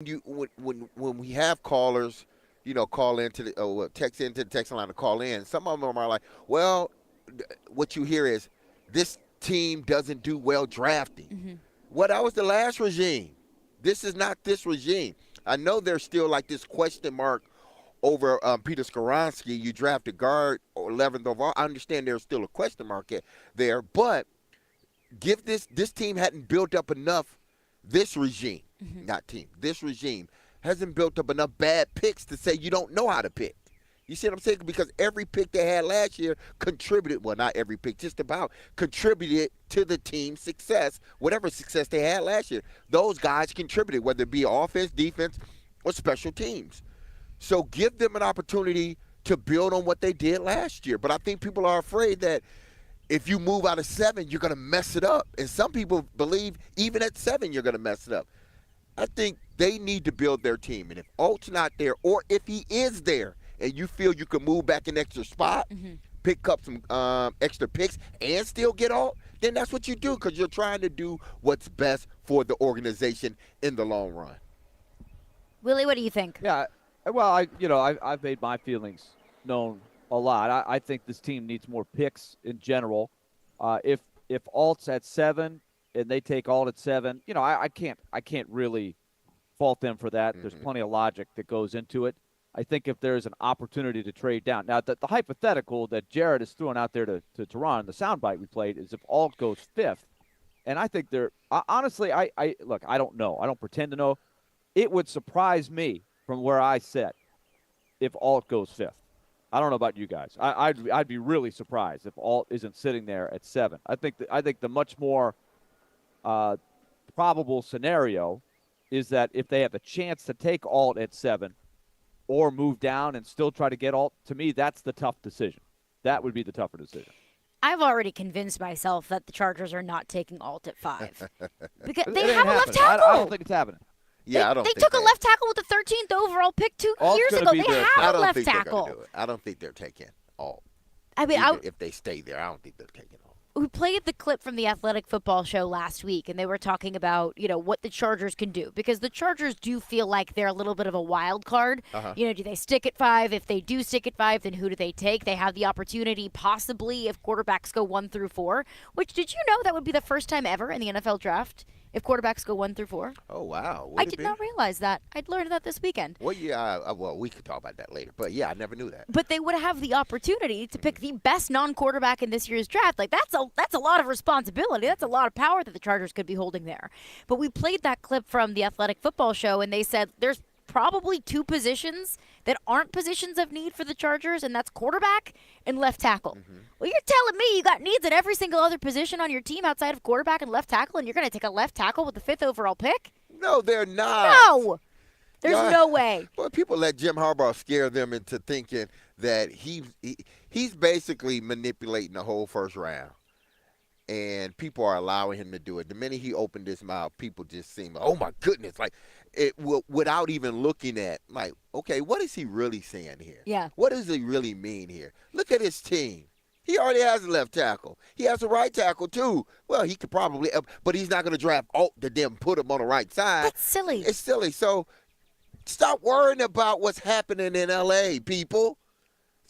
when we have callers, call into the text into the text line to call in. Some of them are like, well, what you hear is this team doesn't do well drafting. Mm-hmm. Well, that was the last regime. This is not this regime. I know there's still like this question mark over Peter Skoronski. You drafted guard or 11th overall. I understand there's still a question mark there, but give this team hadn't built up enough. This regime, not team, this regime hasn't built up enough bad picks to say you don't know how to pick. You see what I'm saying? Because every pick they had last year contributed, well, not every pick, just about contributed to the team's success, whatever success they had last year. Those guys contributed, whether it be offense, defense, or special teams. So give them an opportunity to build on what they did last year. But I think people are afraid that if you move out of 7, you're going to mess it up. And some people believe even at 7, you're going to mess it up. I think they need to build their team. And if Alt's not there, or if he is there, and you feel you can move back an extra spot, pick up some extra picks, and still get Alt, then that's what you do because you're trying to do what's best for the organization in the long run. Willie, what do you think? Yeah, well, I've made my feelings known a lot. I think this team needs more picks in general. If Alt's at 7 and they take Alt at 7, I can't really fault them for that. There's plenty of logic that goes into it. I think if there's an opportunity to trade down. Now, the hypothetical that Jared is throwing out there to Teron, the soundbite we played, is if Alt goes 5th. And I think honestly, look, I don't know. I don't pretend to know. It would surprise me from where I sit if Alt goes 5th. I don't know about you guys. I'd be really surprised if Alt isn't sitting there at 7. I think the much more probable scenario is that if they have a chance to take Alt at 7, or move down and still try to get Alt, to me, that's the tough decision. That would be the tougher decision. I've already convinced myself that the Chargers are not taking Alt at 5 because It they ain't have a left happening. tackle. I don't think it's happening. Yeah, I don't They think took a left tackle with the 13th overall pick 2 Alt's years gonna ago. be They there. I have a don't left think they're tackle. going to do it. I don't think they're taking Alt. I mean, Even if they stay there, I don't think they're taking Alt. we played the clip from the Athletic Football Show last week, and they were talking about, what the Chargers can do. Because the Chargers do feel like they're a little bit of a wild card. Do they stick at 5? If they do stick at 5, then who do they take? They have the opportunity, possibly, if quarterbacks go 1 through 4. Which, did you know that would be the first time ever in the NFL draft if quarterbacks go 1 through 4? Oh, wow. Would I it did be? not realize that. I'd learned that this weekend. Well, yeah, well, we could talk about that later. But, yeah, I never knew that. But they would have the opportunity to pick the best non-quarterback in this year's draft. Like, that's a lot of responsibility. That's a lot of power that the Chargers could be holding there. But we played that clip from the Athletic Football Show, and they said there's probably 2 positions that aren't positions of need for the Chargers, and that's quarterback and left tackle. Well, you're telling me you got needs at every single other position on your team outside of quarterback and left tackle, and you're going to take a left tackle with the 5th overall pick? No, they're not. No! There's no way. Well, people let Jim Harbaugh scare them into thinking that he's basically manipulating the whole first round. And people are allowing him to do it. The minute he opened his mouth, people just seem like, oh, my goodness. Like, without even looking at, like, okay, what is he really saying here? Yeah. What does he really mean here? Look at his team. He already has a left tackle. He has a right tackle, too. Well, he could probably, but he's not going to draft Alt to then put him on the right side. That's silly. It's silly. So stop worrying about what's happening in L.A., people.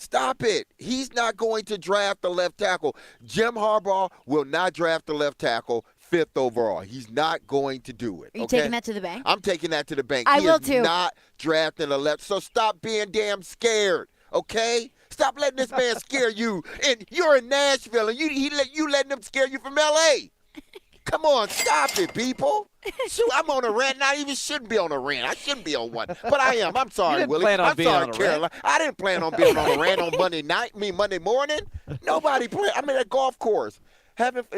Stop it. He's not going to draft the left tackle. Jim Harbaugh will not draft the left tackle 5th overall. He's not going to do it. Are you taking that to the bank? I'm taking that to the bank. I He will is too. not drafting the left. So stop being damn scared, okay? Stop letting this man scare you. And you're in Nashville, and you letting him scare you from L.A. Come on, stop it, people. Shoot, I'm on a rant, and I even shouldn't be on a rant. I shouldn't be on one, but I am. I'm sorry, didn't Willie. plan on I'm being sorry, on a Caroline. rant. I didn't plan on being on a rant on Monday morning. Nobody planned. I'm at a golf course,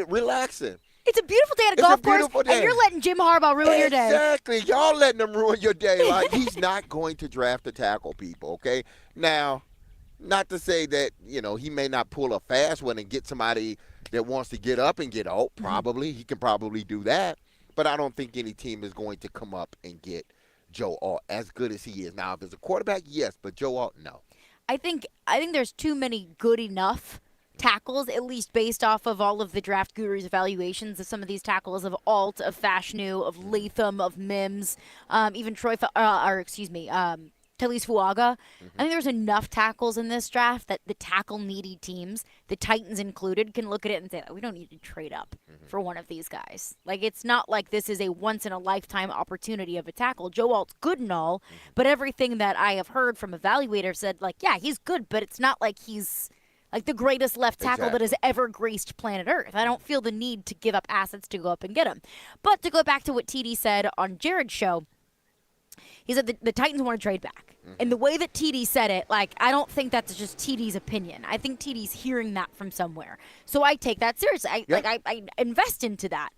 relaxing. It's a beautiful day at a It's a golf course, beautiful day. and you're letting Jim Harbaugh ruin your day. Exactly. Y'all letting him ruin your day. Like, he's not going to draft a tackle, people, okay? Now, not to say that, he may not pull a fast one and get somebody that wants to get up and get out. Probably. He can probably do that. But I don't think any team is going to come up and get Joe Alt as good as he is. Now, if it's a quarterback, yes, but Joe Alt, no. I think there's too many good enough tackles, at least based off of all of the draft gurus' evaluations of some of these tackles of Alt, of Fashanu, of Latham, of Mims, even Tellez Fuaga. I think there's enough tackles in this draft that the tackle-needy teams, the Titans included, can look at it and say, we don't need to trade up for one of these guys. Like, it's not like this is a once-in-a-lifetime opportunity of a tackle. Joe Alt's good and all, but everything that I have heard from evaluators said, like, yeah, he's good, but it's not like he's like the greatest left tackle that has ever graced planet Earth. I don't feel the need to give up assets to go up and get him. But to go back to what TD said on Jared's show, he said the Titans want to trade back. And the way that TD said it, like, I don't think that's just TD's opinion. I think TD's hearing that from somewhere. So I take that seriously. I invest into that.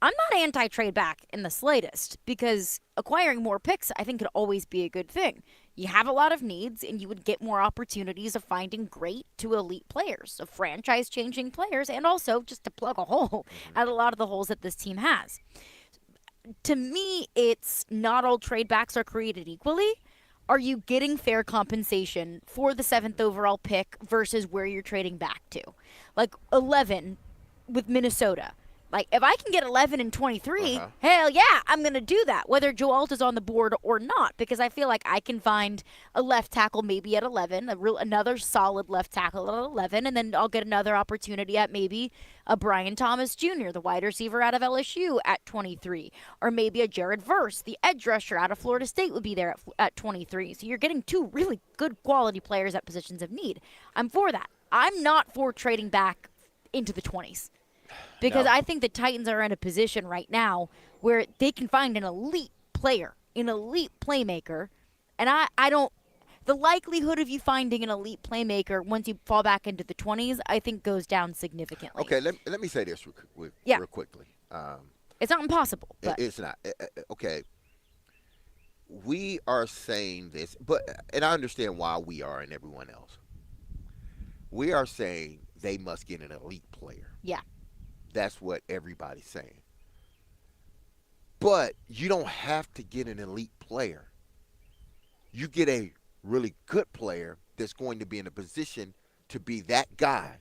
I'm not anti-trade back in the slightest because acquiring more picks, I think, could always be a good thing. You have a lot of needs, and you would get more opportunities of finding great to elite players, of franchise-changing players, and also just to plug a hole at a lot of the holes that this team has. To me, it's not all trade backs are created equally. Are you getting fair compensation for the 7th overall pick versus where you're trading back to? Like 11 with Minnesota. Like, if I can get 11 and 23, hell yeah, I'm going to do that, whether Joe Alt is on the board or not, because I feel like I can find a left tackle maybe at 11, another solid left tackle at 11, and then I'll get another opportunity at maybe a Brian Thomas Jr., the wide receiver out of LSU at 23, or maybe a Jared Verse, the edge rusher out of Florida State would be there at 23. So you're getting two really good quality players at positions of need. I'm for that. I'm not for trading back into the 20s. Because I think the Titans are in a position right now where they can find an elite player, an elite playmaker. And I don't – the likelihood of you finding an elite playmaker once you fall back into the 20s, I think goes down significantly. Okay, let me say this real quickly. It's not impossible. But. It's not. Okay. We are saying this, and I understand why we are and everyone else. We are saying they must get an elite player. Yeah. That's what everybody's saying. But you don't have to get an elite player. You get a really good player that's going to be in a position to be that guy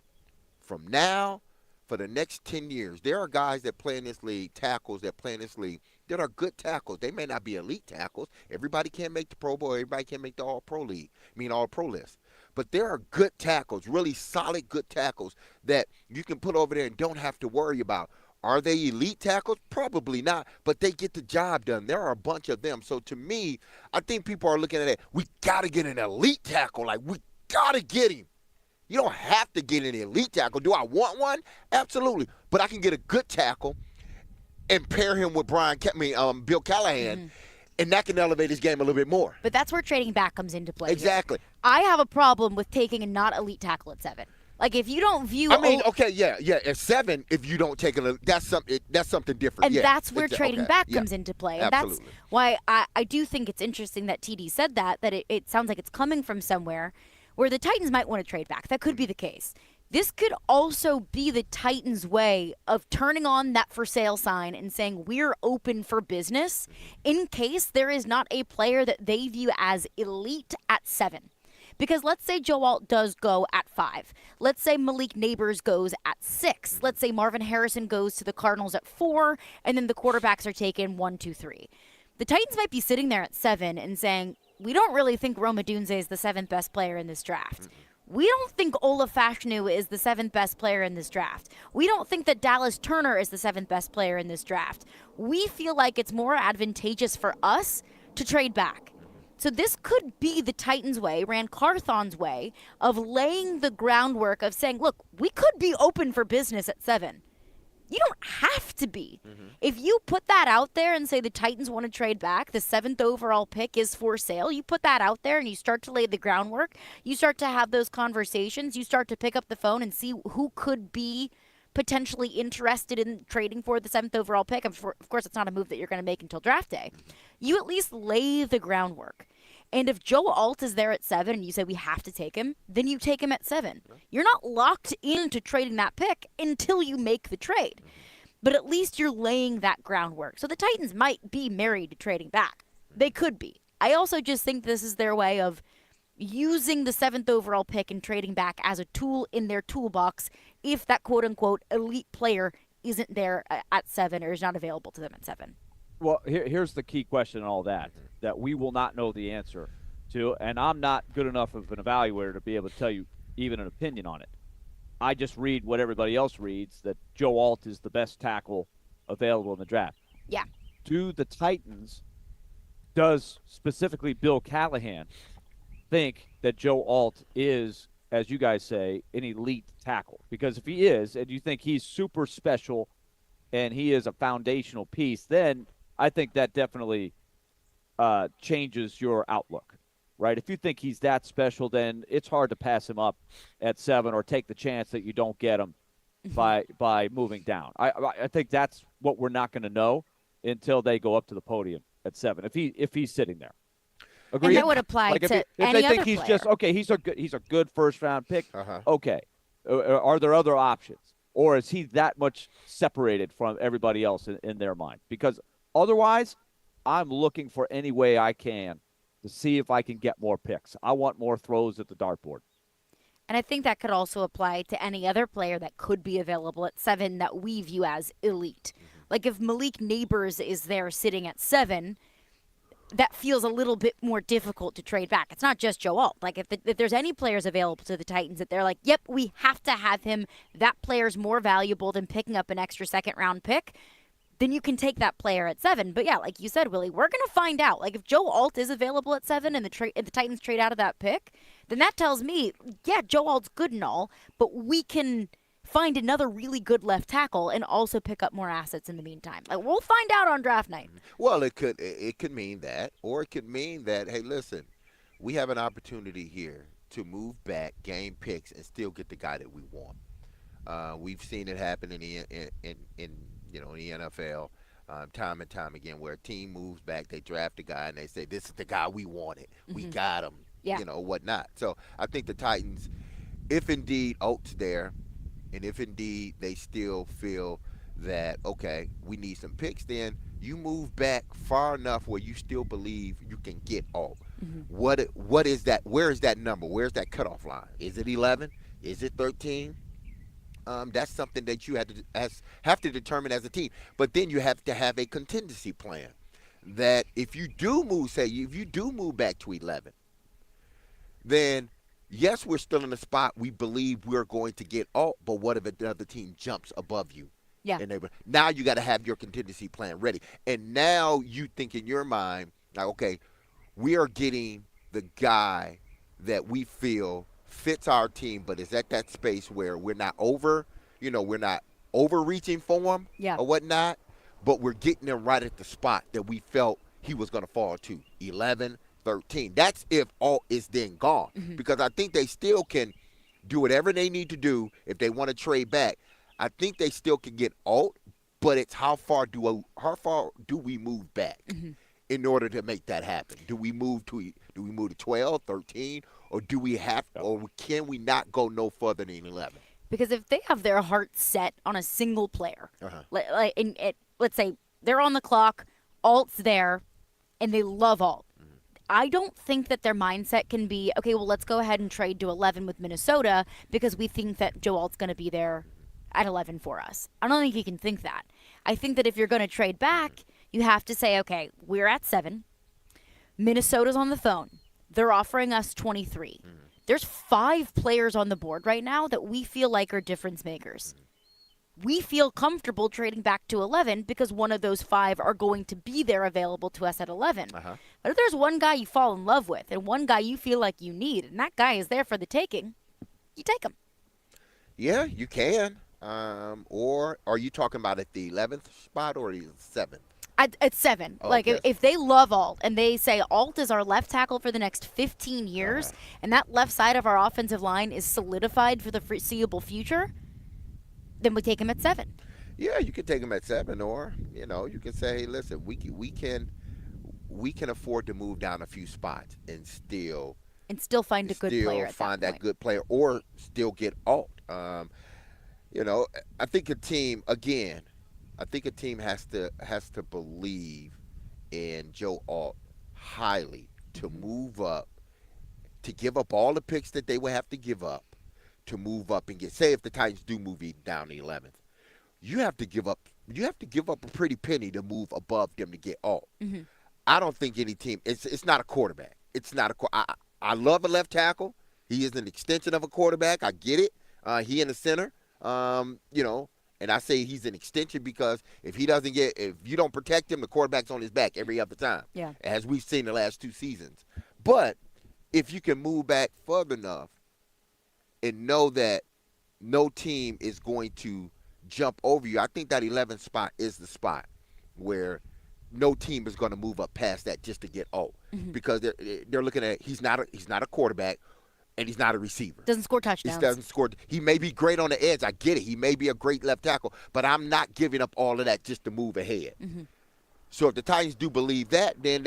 from now for the next 10 years. There are guys that play in this league, tackles that play in this league, that are good tackles. They may not be elite tackles. Everybody can't make the Pro Bowl. Everybody can't make the All-Pro league. All-Pro list. But there are good tackles, really solid good tackles that you can put over there and don't have to worry about. Are they elite tackles? Probably not, but they get the job done. There are a bunch of them. So to me, I think people are looking at it, we got to get an elite tackle. Like, we got to get him. You don't have to get an elite tackle. Do I want one? Absolutely. But I can get a good tackle and pair him with Bill Callahan, and that can elevate his game a little bit more. But that's where trading back comes into play. Exactly. Here. I have a problem with taking a not elite tackle at 7. Like, if you don't view... At 7, if you don't take that's something different. And that's where trading back comes into play. And absolutely. That's why I do think it's interesting that TD said that it sounds like it's coming from somewhere where the Titans might want to trade back. That could be the case. This could also be the Titans' way of turning on that for sale sign and saying we're open for business in case there is not a player that they view as elite at 7. Because let's say Joe Alt does go at 5. Let's say Malik Neighbors goes at 6. Let's say Marvin Harrison goes to the Cardinals at 4, and then the quarterbacks are taken 1, 2, 3. The Titans might be sitting there at 7 and saying, we don't really think Roma Dunze is the 7th best player in this draft. We don't think Ola Fashanu is the 7th best player in this draft. We don't think that Dallas Turner is the 7th best player in this draft. We feel like it's more advantageous for us to trade back. So this could be the Titans' way, Rand Carthon's way, of laying the groundwork of saying, look, we could be open for business at 7. You don't have to be. If you put that out there and say the Titans want to trade back, the 7th overall pick is for sale, you put that out there and you start to lay the groundwork, you start to have those conversations, you start to pick up the phone and see who could be potentially interested in trading for the 7th overall pick. Of course, it's not a move that you're going to make until draft day. You at least lay the groundwork. And if Joe Alt is there at 7 and you say we have to take him, then you take him at 7. You're not locked into trading that pick until you make the trade. But at least you're laying that groundwork. So the Titans might be married to trading back. They could be. I also just think this is their way of using the 7th overall pick and trading back as a tool in their toolbox if that quote unquote elite player isn't there at 7 or is not available to them at 7. Well, here's the key question in all that we will not know the answer to, and I'm not good enough of an evaluator to be able to tell you even an opinion on it. I just read what everybody else reads, that Joe Alt is the best tackle available in the draft. Yeah. Do the Titans, does specifically Bill Callahan think that Joe Alt is, as you guys say, an elite tackle? Because if he is, and you think he's super special and he is a foundational piece, then I think that definitely changes your outlook, right? If you think he's that special, then it's hard to pass him up at 7 or take the chance that you don't get him by moving down. I think that's what we're not going to know until they go up to the podium at 7. If he's sitting there. Agreed? And that would apply like to if any they think other he's player. just okay, he's a good first round pick. Uh-huh. Okay, are there other options, or is he that much separated from everybody else in their mind? Because otherwise, I'm looking for any way I can to see if I can get more picks. I want more throws at the dartboard. And I think that could also apply to any other player that could be available at 7 that we view as elite. Like if Malik Neighbors is there sitting at 7, that feels a little bit more difficult to trade back. It's not just Joe Alt. Like if there's any players available to the Titans that they're like, yep, we have to have him. That player's more valuable than picking up an extra second-round pick. Then you can take that player at 7. But yeah, like you said, Willie, we're going to find out. Like if Joe Alt is available at 7 and the Titans trade out of that pick, then that tells me, yeah, Joe Alt's good and all, but we can find another really good left tackle and also pick up more assets in the meantime. Like we'll find out on draft night. Well, it could mean that, or it could mean that, hey, listen, we have an opportunity here to move back, gain picks, and still get the guy that we want. We've seen it happen in the NFL time and time again, where a team moves back, they draft a guy, and they say, this is the guy we wanted. We got him, whatnot. So I think the Titans, if indeed Oates there, and if indeed they still feel that, okay, we need some picks, then you move back far enough where you still believe you can get Alt. What is that? Where is that number? Where's that cutoff line? Is it 11? Is it 13? That's something that you have to determine as a team. But then you have to have a contingency plan that if you do move back to 11, then yes, we're still in the spot we believe we're going to get Alt, but what if another team jumps above you? Yeah. And now you got to have your contingency plan ready. And now you think in your mind, like, okay, we are getting the guy that we feel fits our team, but is at that space where we're not overreaching for him or whatnot, but we're getting him right at the spot that we felt he was going to fall to, 11, 13. That's if Alt is then gone, because I think they still can do whatever they need to do if they want to trade back. I think they still can get Alt, but it's how far do we move back in order to make that happen? Do we move to 12, 13, or do we have, or can we not go no further than 11? Because if they have their heart set on a single player, let's say they're on the clock, Alt's there, and they love Alt. I don't think that their mindset can be, okay, well, let's go ahead and trade to 11 with Minnesota because we think that Joe Alt's going to be there at 11 for us. I don't think you can think that. I think that if you're going to trade back, you have to say, okay, we're at 7. Minnesota's on the phone. They're offering us 23. There's 5 players on the board right now that we feel like are difference makers. We feel comfortable trading back to 11 because one of those 5 are going to be there available to us at 11. But if there's one guy you fall in love with and one guy you feel like you need, and that guy is there for the taking, you take him. Yeah, you can. Or are you talking about at the 11th spot or the 7th? At 7. Oh, like, okay. if they love Alt and they say Alt is our left tackle for the next 15 years, and that left side of our offensive line is solidified for the foreseeable future, then we take him at 7. Yeah, you can take him at 7, or you can say, hey, listen, we can afford to move down a few spots and still find a good player at find that that good player, or still get Alt. I think a team has to believe in Joe Alt highly to move up to give up all the picks that they would have to give up to move up and get. Say if the Titans do move even down to 11th, you have to give up. You have to give up a pretty penny to move above them to get Alt. Mm-hmm. I don't think any team. It's not a quarterback. It's not a. I love a left tackle. He is an extension of a quarterback. I get it. He in the center. And I say he's an extension because if you don't protect him, the quarterback's on his back every other time. Yeah. As we've seen the last 2 seasons. But if you can move back further enough and know that no team is going to jump over you, I think that 11th spot is the spot where no team is going to move up past that just to get because they're looking at he's not a quarterback. And he's not a receiver. Doesn't score touchdowns. He doesn't score. He may be great on the edge. I get it. He may be a great left tackle, but I'm not giving up all of that just to move ahead. Mm-hmm. So if the Titans do believe that, then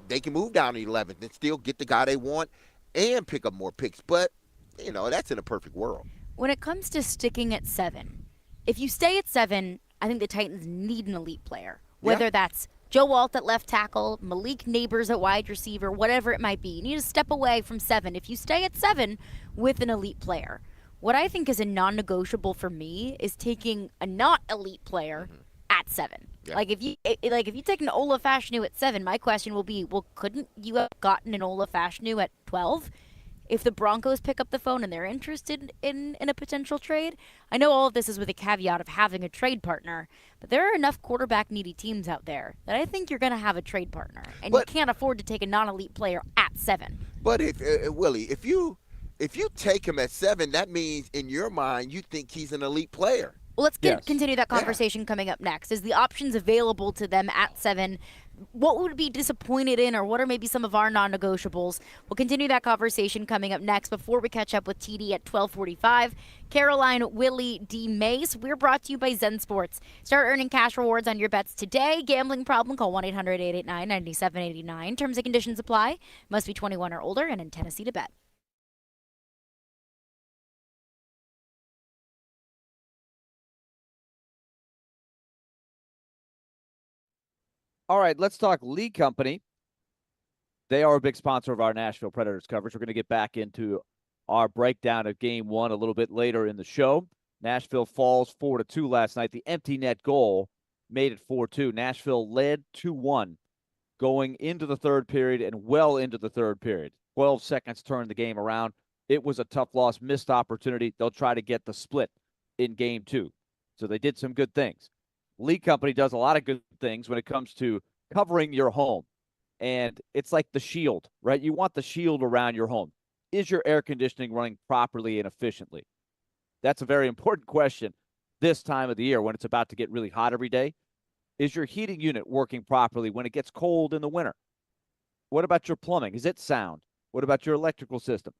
they can move down to 11th and still get the guy they want and pick up more picks. But, that's in a perfect world. When it comes to sticking at 7, if you stay at 7, I think the Titans need an elite player, whether that's Joe Alt at left tackle, Malik Neighbors at wide receiver, whatever it might be. You need to step away from 7 if you stay at 7 with an elite player. What I think is a non-negotiable for me is taking a not elite player at 7. Yeah. Like if you take an Ola Fashanu at 7, my question will be, well, couldn't you have gotten an Ola Fashanu at 12? If the Broncos pick up the phone and they're interested in a potential trade, I know all of this is with a caveat of having a trade partner, but there are enough quarterback-needy teams out there that I think you're going to have a trade partner, and you can't afford to take a non-elite player at 7. But Willie, if you take him at 7, that means in your mind you think he's an elite player. Well, let's continue that conversation coming up next. Is the options available to them at 7? What would be disappointed in, or what are maybe some of our non-negotiables? We'll continue that conversation coming up next before we catch up with TD at 12:45. Caroline, Willy, DMase. We're brought to you by Zen Sports. Start earning cash rewards on your bets today. Gambling problem? Call 1-800-889-9789. Terms and conditions apply. Must be 21 or older and in Tennessee to bet. All right, let's talk Lead Company. They are a big sponsor of our Nashville Predators coverage. We're going to get back into our breakdown of Game 1 a little bit later in the show. Nashville falls 4-2 last night. The empty net goal made it 4-2. Nashville led 2-1 going into the third period and well into the third period. 12 seconds turned the game around. It was a tough loss, missed opportunity. They'll try to get the split in Game 2. So they did some good things. Lead Company does a lot of good things when it comes to covering your home. And it's like the shield, right? You want the shield around your home. Is your air conditioning running properly and efficiently? That's a very important question this time of the year when it's about to get really hot every day. Is your heating unit working properly when it gets cold in the winter? What about your plumbing? Is it sound? What about your electrical system?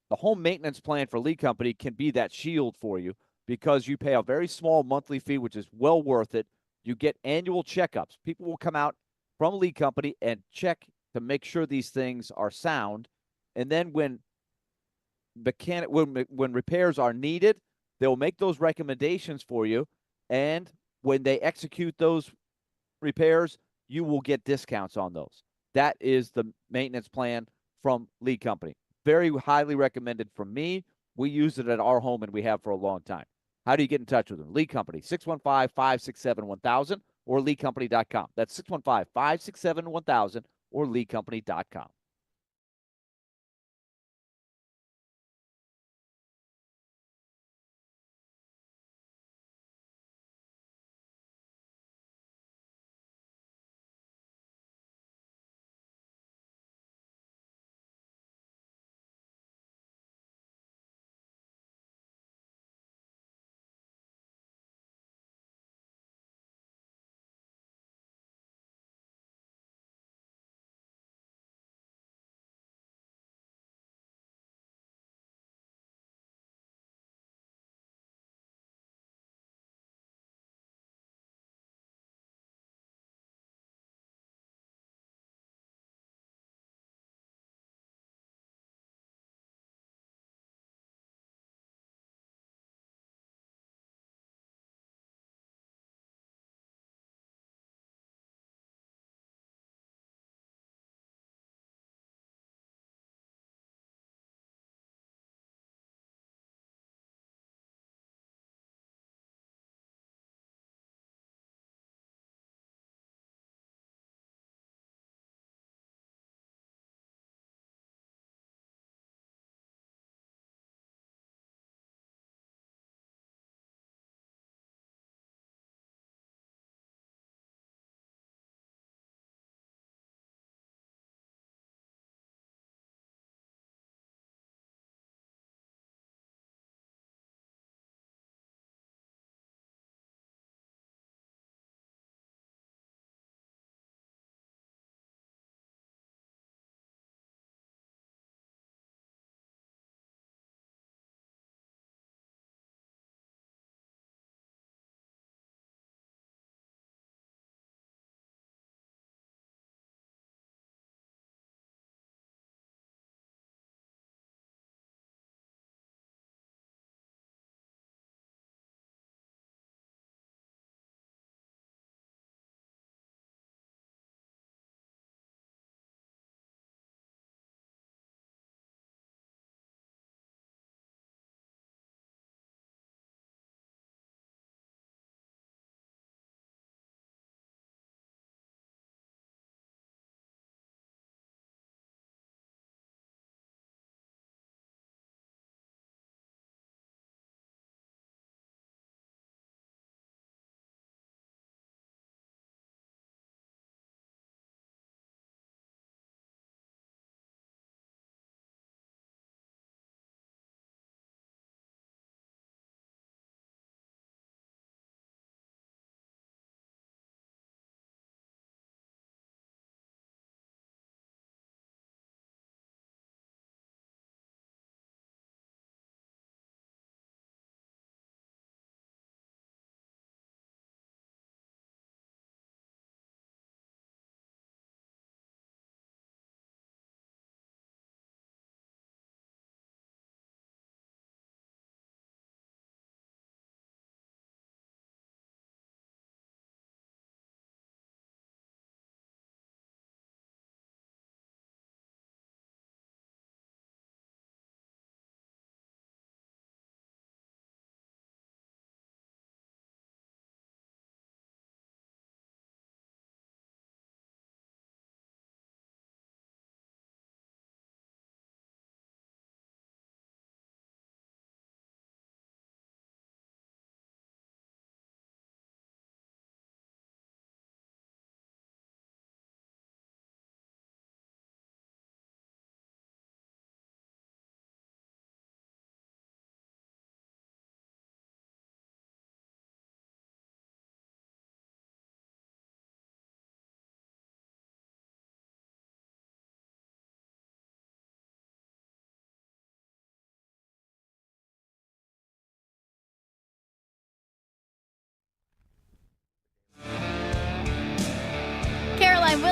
The home maintenance plan for Lead Company can be that shield for you, because you pay a very small monthly fee, which is well worth it. You get annual checkups. People will come out from Lead Company and check to make sure these things are sound. And then when repairs are needed, they'll make those recommendations for you. And when they execute those repairs, you will get discounts on those. That is the maintenance plan from Lead Company. Very highly recommended from me. We use it at our home, and we have for a long time. How do you get in touch with them? Lead Company, 615-567-1000 or leadcompany.com. That's 615-567-1000 or leadcompany.com.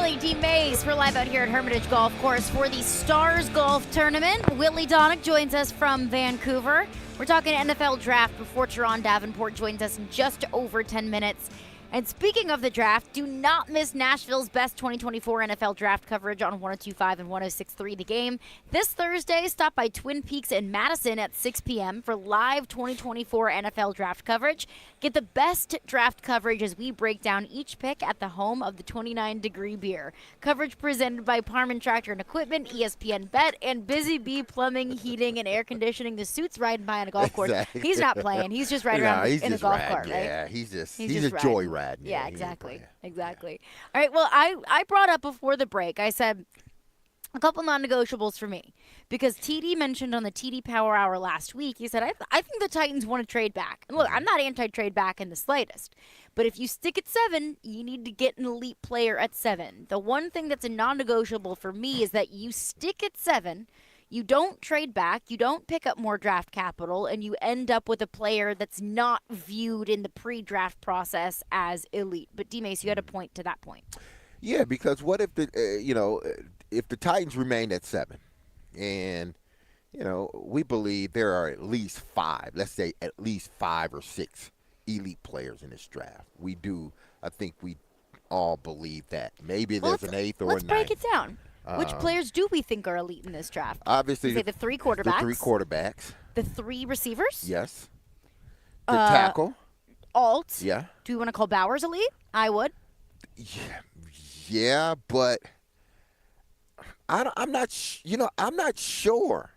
Willy, DMase. We're live out here at Hermitage Golf Course for the Stars Golf Tournament. Willy Donick joins us from Vancouver. We're talking NFL draft before Teron Davenport joins us in just over 10 minutes. And speaking of the draft, do not miss Nashville's best 2024 NFL draft coverage on 102.5 and 106.3 The Game. This Thursday, stop by Twin Peaks in Madison at 6 p.m. for live 2024 NFL draft coverage. Get the best draft coverage as we break down each pick at the home of the 29-degree beer. Coverage presented by Parman Tractor and Equipment, ESPN Bet, and Busy Bee Plumbing, Heating, and Air Conditioning. The suit's riding by on a golf course. Exactly. He's not playing. He's just riding around in a golf cart, right? Yeah, he's just He's a riding. joyride. Yeah, he ain't exactly. playing. Exactly. All right, well, I brought up before the break, I said a couple non-negotiables for me because TD mentioned on the TD Power Hour last week, he said, I think the Titans want to trade back. And look, I'm not anti-trade back in the slightest, but if you stick at 7, you need to get an elite player at 7. The one thing that's a non-negotiable for me is that you stick at 7, you don't trade back, you don't pick up more draft capital, and you end up with a player that's not viewed in the pre-draft process as elite. But DMase, you had a point to that point. Yeah, because what if if the Titans remain at 7, and we believe there are at least 5, let's say at least 5 or 6 elite players in this draft. We do. I think we all believe that. Maybe there's an 8th or a 9th. Let's break it down. Which players do we think are elite in this draft? Obviously, the 3 quarterbacks. The 3 quarterbacks. The 3 receivers. Yes. The tackle. Alt. Yeah. Do we want to call Bowers elite? I would. Yeah, but I'm not sure.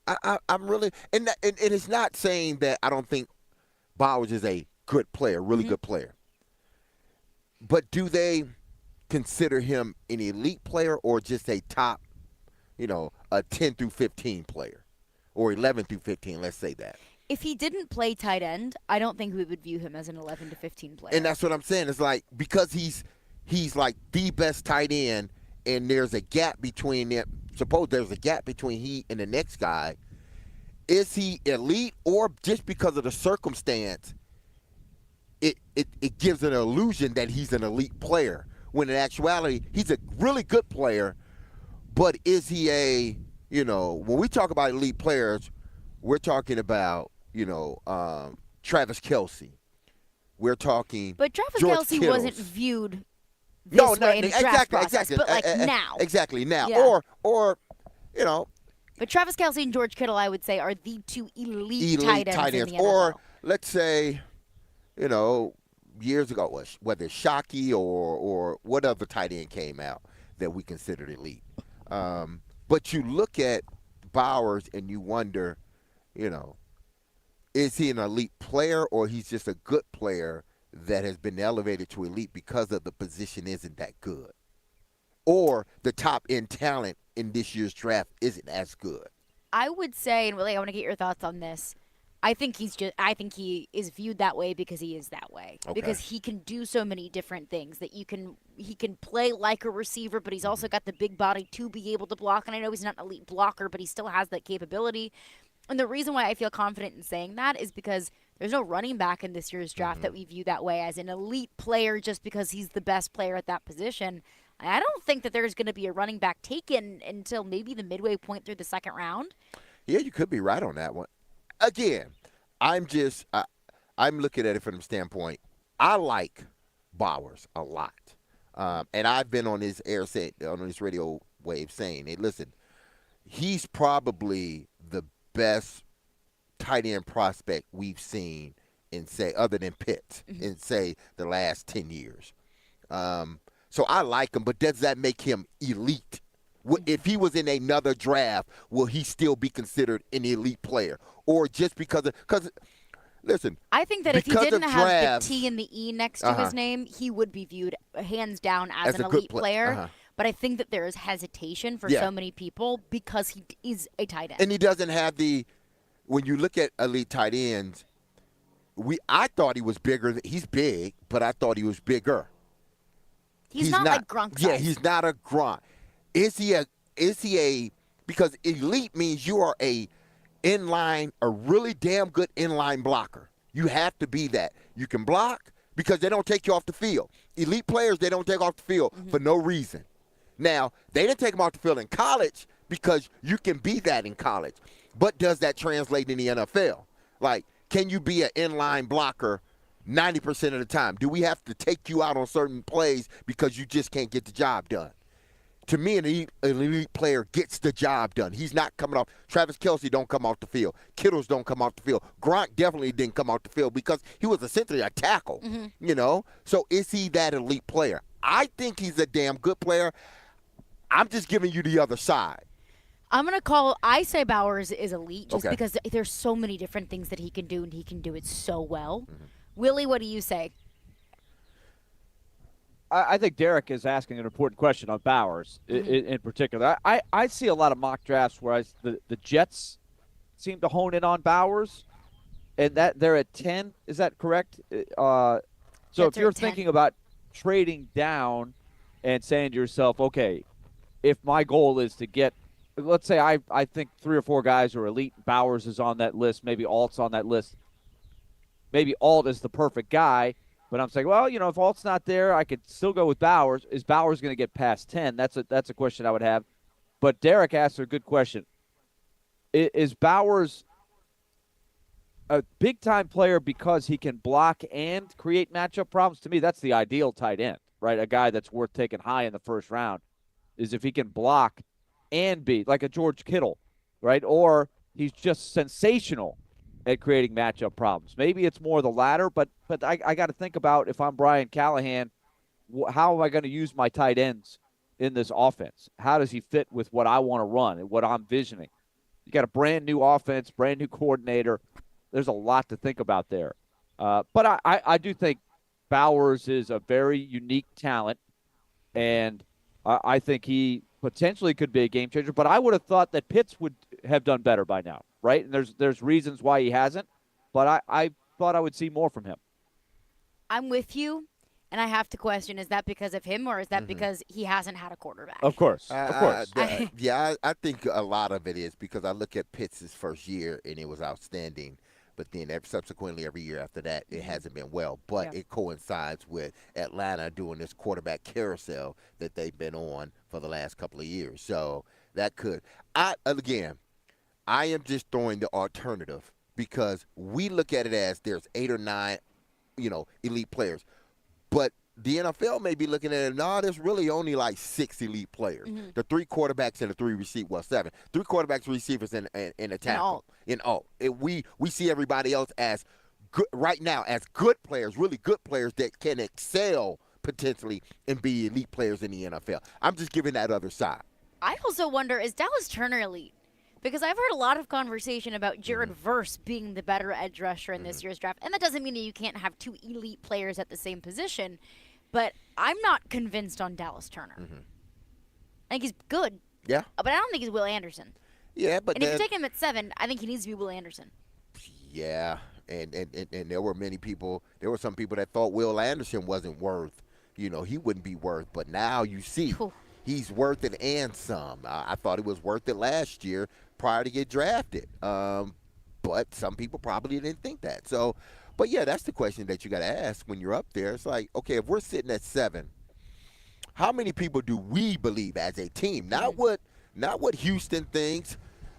I'm really, and it's not saying that I don't think Bowers is a good player, really good player. But do they consider him an elite player or just a top, a 10 through 15 player or 11 through 15, let's say that. If he didn't play tight end, I don't think we would view him as an 11 to 15 player. And that's what I'm saying. It's like because he's like the best tight end and there's a gap between them. Suppose there's a gap between he and the next guy. Is he elite or just because of the circumstance, it gives an illusion that he's an elite player? When in actuality, he's a really good player, but is he when we talk about elite players, we're talking about, Travis Kelce. We're talking But Travis George Kelce Kittles. wasn't viewed this way in the draft process, exactly. but like now. Exactly, now. Yeah. Or But Travis Kelce and George Kittle, I would say, are the 2 elite tight ends in the NFL. Or let's say, years ago, whether it's Shockey or what other tight end came out that we considered elite. But you look at Bowers and you wonder, is he an elite player or he's just a good player that has been elevated to elite because of the position isn't that good? Or the top end talent in this year's draft isn't as good? I would say, and Willie, I want to get your thoughts on this. I think he is viewed that way because he is that way. Okay. Because he can do so many different things that he can play like a receiver, but he's also got the big body to be able to block. And I know he's not an elite blocker, but he still has that capability. And the reason why I feel confident in saying that is because there's no running back in this year's draft that we view that way as an elite player just because he's the best player at that position. I don't think that there's going to be a running back taken until maybe the midway point through the second round. Yeah, you could be right on that one. Again, I'm looking at it from the standpoint, I like Bowers a lot. And I've been on his radio wave saying, hey, listen, he's probably the best tight end prospect we've seen in, say, other than Pitts, in, say, the last 10 years. So I like him, but does that make him elite? If he was in another draft, will he still be considered an elite player? Or just because listen. I think that if he didn't have drafts, the T and the E next to his name, he would be viewed hands down as an elite player. But I think that there is hesitation for so many people because he is a tight end. And he doesn't have when you look at elite tight ends, I thought he was bigger. He's big, but I thought he was bigger. He's not like Gronk size. Yeah, he's not a Gronk. Is he a because elite means you are a really damn good inline blocker. You have to be that. You can block because they don't take you off the field. elite players, they don't take off the field for no reason. Now, they didn't take them off the field in college because you can be that in college. But does that translate in the NFL? Like, can you be an inline blocker 90% of the time? Do we have to take you out on certain plays because you just can't get the job done? To me, an elite player gets the job done. He's not coming off. Travis Kelce don't come off the field. Kittles don't come off the field. Gronk definitely didn't come off the field because he was essentially a tackle, you know? So is he that elite player? I think he's a damn good player. I'm just giving you the other side. I say Bowers is elite just Okay. because there's so many different things that he can do, and he can do it so well. Willie, what do you say? I think Derek is asking an important question on Bowers in particular. I see a lot of mock drafts where the Jets seem to hone in on Bowers, and that they're at 10. Is that correct? So Jets if you're are at 10. thinking about trading down and saying to yourself, okay, if my goal is to get, let's say I think 3 or 4 guys are elite, Bowers is on that list, maybe Alt's on that list. Maybe Alt is the perfect guy. But I'm saying, well, if Alt's not there, I could still go with Bowers. Is Bowers going to get past 10? That's a question I would have. But Derek asked a good question. Is Bowers a big-time player because he can block and create matchup problems? To me, that's the ideal tight end, right? A guy that's worth taking high in the first round is if he can block and be like a George Kittle, right? Or he's just sensational at creating matchup problems. Maybe it's more the latter, but I got to think about, if I'm Brian Callahan, how am I going to use my tight ends in this offense? How does he fit with what I want to run and what I'm visioning? You got a brand new offense, brand new coordinator. There's a lot to think about there. But I do think Bowers is a very unique talent, and I think he potentially could be a game changer. But I would have thought that Pitts would have done better by now. Right, and there's reasons why he hasn't, but I thought I would see more from him. I'm with you, and I have to question, is that because of him or is that because he hasn't had a quarterback? Of course, of course. I think a lot of it is because I look at Pitts' first year, and it was outstanding. But then subsequently every year after that, it hasn't been well. But it coincides with Atlanta doing this quarterback carousel that they've been on for the last couple of years. So that could – I am just throwing the alternative because we look at it as there's 8 or 9, elite players. But the NFL may be looking at it, no, there's really only like 6 elite players. The 3 quarterbacks and the 3 receivers, well, 7. 3 quarterbacks, receivers, and a tackle. In all. We see everybody else as good right now, as good players, really good players that can excel potentially and be elite players in the NFL. I'm just giving that other side. I also wonder, is Dallas Turner elite? Because I've heard a lot of conversation about Jared Verse being the better edge rusher in this year's draft. And that doesn't mean that you can't have 2 elite players at the same position. But I'm not convinced on Dallas Turner. I think he's good. Yeah. But I don't think he's Will Anderson. Yeah, but And if you take him at 7, I think he needs to be Will Anderson. Yeah, and there were some people that thought Will Anderson wasn't worth, he wouldn't be worth. But now you see he's worth it and some. I thought he was worth it last year prior to get drafted. But some people probably didn't think that. So, but yeah, that's the question that you got to ask when you're up there. It's like, okay, if we're sitting at 7, how many people do we believe as a team? Not what Houston thinks,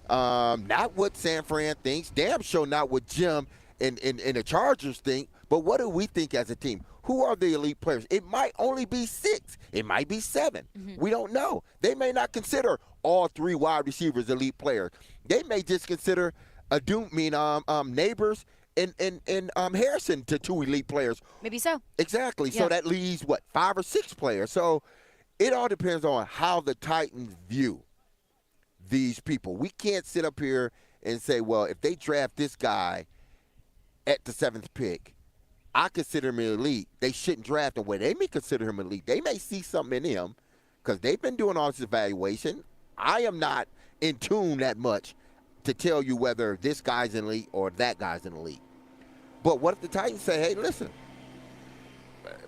not what San Fran thinks, damn sure not what Jim and the Chargers think, but what do we think as a team? Who are the elite players? It might only be 6. It might be 7. We don't know. They may not consider all 3 wide receivers elite players. They may just consider Neighbors and Harrison to 2 elite players. Maybe so. Exactly. Yeah. So that leaves, 5 or 6 players. So it all depends on how the Titans view these people. We can't sit up here and say, well, if they draft this guy at the 7th pick, I consider him elite. They shouldn't draft him. Well, they may consider him elite. They may see something in him because they've been doing all this evaluation. I am not in tune that much to tell you whether this guy's an elite or that guy's an elite. But what if the Titans say, hey, listen,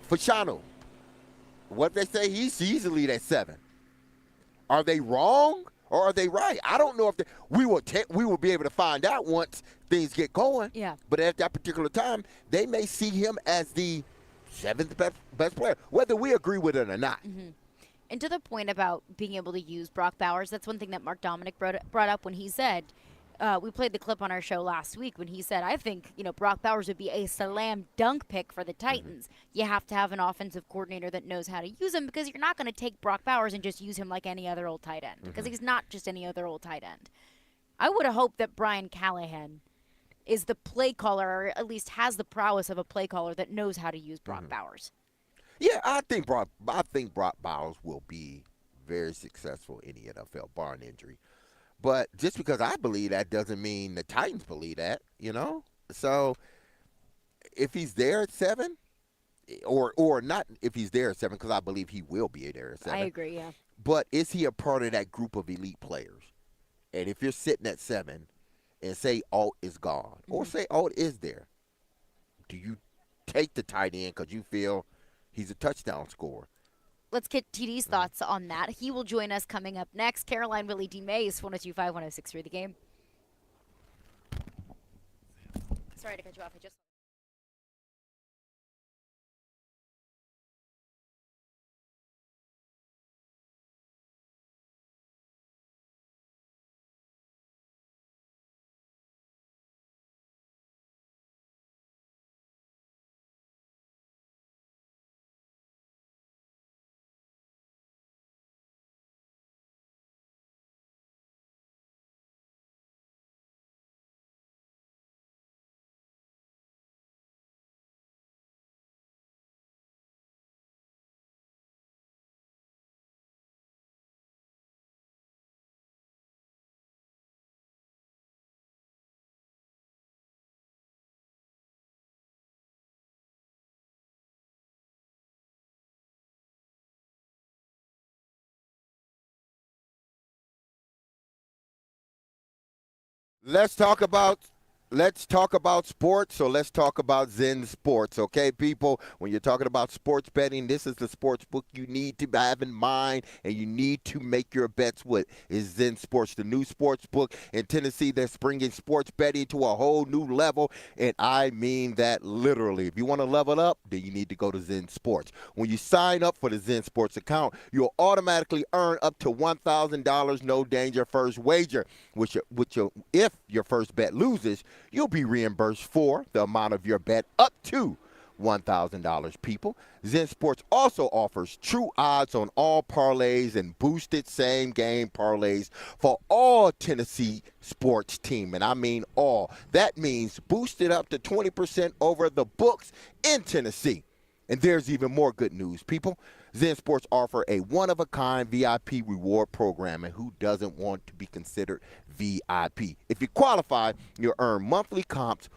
Fashanu, what if they say he's elite at 7? Are they wrong or are they right? I don't know if we will be able to find out once things get going. Yeah. But at that particular time, they may see him as the seventh best player, whether we agree with it or not. And to the point about being able to use Brock Bowers, that's one thing that Mark Dominic brought up when he said, we played the clip on our show last week when he said, I think, Brock Bowers would be a slam dunk pick for the Titans. You have to have an offensive coordinator that knows how to use him because you're not going to take Brock Bowers and just use him like any other old tight end because he's not just any other old tight end. I would have hoped that Brian Callahan is the play caller, or at least has the prowess of a play caller that knows how to use Brock Bowers. Yeah, I think Brock Bowers will be very successful in the NFL, barring injury. But just because I believe that doesn't mean the Titans believe that, So if he's there at 7, or not if he's there at 7, because I believe he will be there at 7. I agree, yeah. But is he a part of that group of elite players? And if you're sitting at 7 and say Alt is gone, or say Alt is there, do you take the tight end because you feel he's a touchdown scorer? Let's get TD's thoughts on that. He will join us coming up next. Caroline, Willy, DMase, 102.5, 106.3 The Game. Sorry to cut you off. Let's talk about sports. So let's talk about Zen Sports, okay, people? When you're talking about sports betting, this is the sports book you need to have in mind and you need to make your bets with. Is Zen Sports, the new sports book in Tennessee that's bringing sports betting to a whole new level, and I mean that literally. If you want to level up, then you need to go to Zen Sports. When you sign up for the Zen Sports account, you'll automatically earn up to $1,000 no danger first wager, if your first bet loses, you'll be reimbursed for the amount of your bet up to $1,000, people. Zen Sports also offers true odds on all parlays and boosted same-game parlays for all Tennessee sports team, and I mean all. That means boosted up to 20% over the books in Tennessee. And there's even more good news, people. Zen Sports offer a one-of-a-kind VIP reward program, and who doesn't want to be considered VIP? If you qualify, you'll earn monthly comps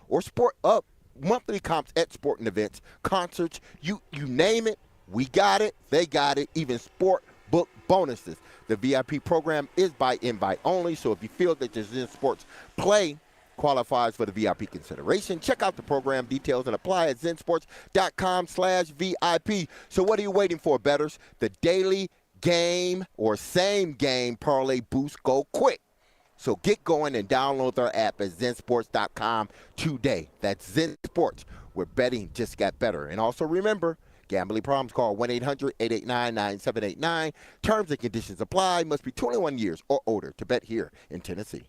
at sporting events, concerts, you name it, we got it, they got it, even sport book bonuses. The VIP program is by invite only, so if you feel that your Zen Sports play qualifies for the VIP consideration, check out the program details and apply at zensports.com/VIP. So what are you waiting for, bettors? The daily game or same game parlay boost go quick. So get going and download their app at zensports.com today. That's Zen Sports, where betting just got better. And also remember, gambling problems, call 1-800-889-9789. Terms and conditions apply. Must be 21 years or older to bet here in Tennessee.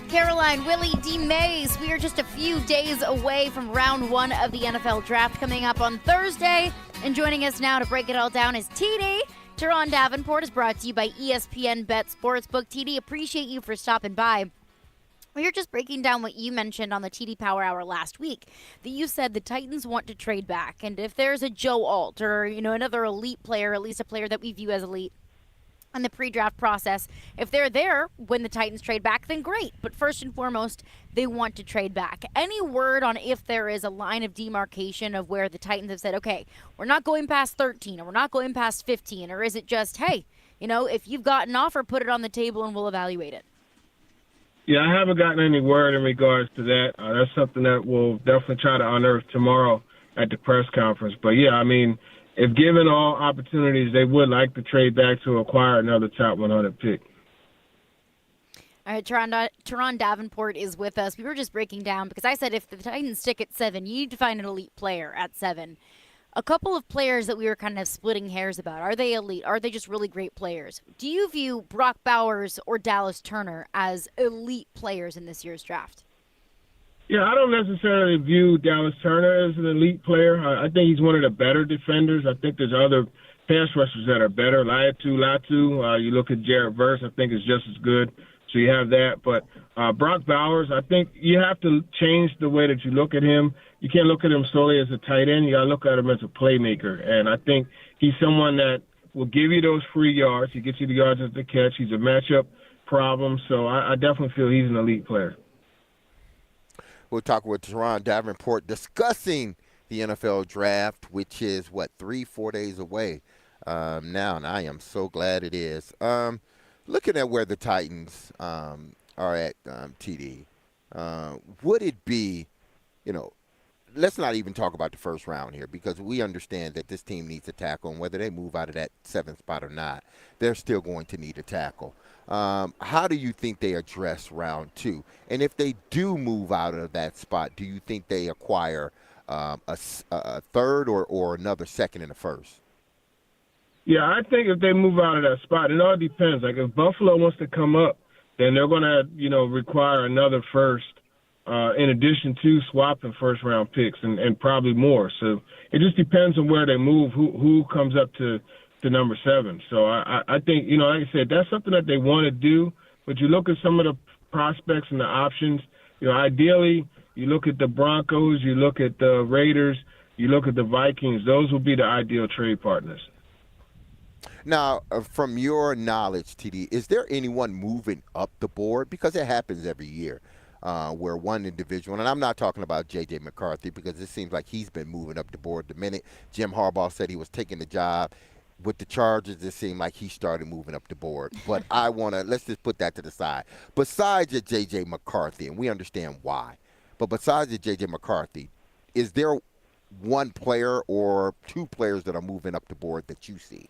Caroline, Willy, DMase. We are just a few days away from round one of the NFL draft coming up on Thursday. And joining us now to break it all down is TD. Teron Davenport is brought to you by ESPN Bet Sportsbook. TD, appreciate you for stopping by. We were just breaking down what you mentioned on the TD Power Hour last week, that you said the Titans want to trade back. And if there's a Joe Alt or, another elite player, at least a player that we view as elite, in the pre-draft process, if they're there when the Titans trade back, then great. But first and foremost, they want to trade back. Any word on if there is a line of demarcation of where the Titans have said, okay, we're not going past 13 or we're not going past 15, or is it just, hey, if you've got an offer, put it on the table and we'll evaluate it? Yeah, I haven't gotten any word in regards to that. That's something that we'll definitely try to unearth tomorrow at the press conference. But, yeah, I mean, if given all opportunities, they would like to trade back to acquire another top 100 pick. All right, Teron Davenport is with us. We were just breaking down because I said if the Titans stick at 7, you need to find an elite player at 7. A couple of players that we were kind of splitting hairs about. Are they elite? Are they just really great players? Do you view Brock Bowers or Dallas Turner as elite players in this year's draft? Yeah, I don't necessarily view Dallas Turner as an elite player. I think he's one of the better defenders. I think there's other pass rushers that are better. Latu. You look at Jared Verse, I think is just as good. So you have that. But Brock Bowers, I think you have to change the way that you look at him. You can't look at him solely as a tight end. You got to look at him as a playmaker. And I think he's someone that will give you those free yards. He gets you the yards at the catch. He's a matchup problem. So I definitely feel he's an elite player. We'll talk with Teron Davenport discussing the NFL draft, which is, 3-4 days away now, and I am so glad it is. Looking at where the Titans are at, TD, would it be, let's not even talk about the first round here because we understand that this team needs a tackle, and whether they move out of that 7th spot or not, they're still going to need a tackle. How do you think they address round 2? And if they do move out of that spot, do you think they acquire a third or another second and a first? Yeah, I think if they move out of that spot, it all depends. Like if Buffalo wants to come up, then they're going to, require another first in addition to swapping first-round picks and probably more. So it just depends on where they move, who comes up to number 7. So I think, like I said, that's something that they want to do. But you look at some of the prospects and the options, ideally you look at the Broncos, you look at the Raiders, you look at the Vikings. Those would be the ideal trade partners. Now, from your knowledge, TD, is there anyone moving up the board? Because it happens every year where one individual, and I'm not talking about J.J. McCarthy because it seems like he's been moving up the board the minute Jim Harbaugh said he was taking the job. With the Chargers, it seemed like he started moving up the board. But let's just put that to the side. Besides the J.J. McCarthy, and we understand why, but besides the J.J. McCarthy, is there one player or two players that are moving up the board that you see?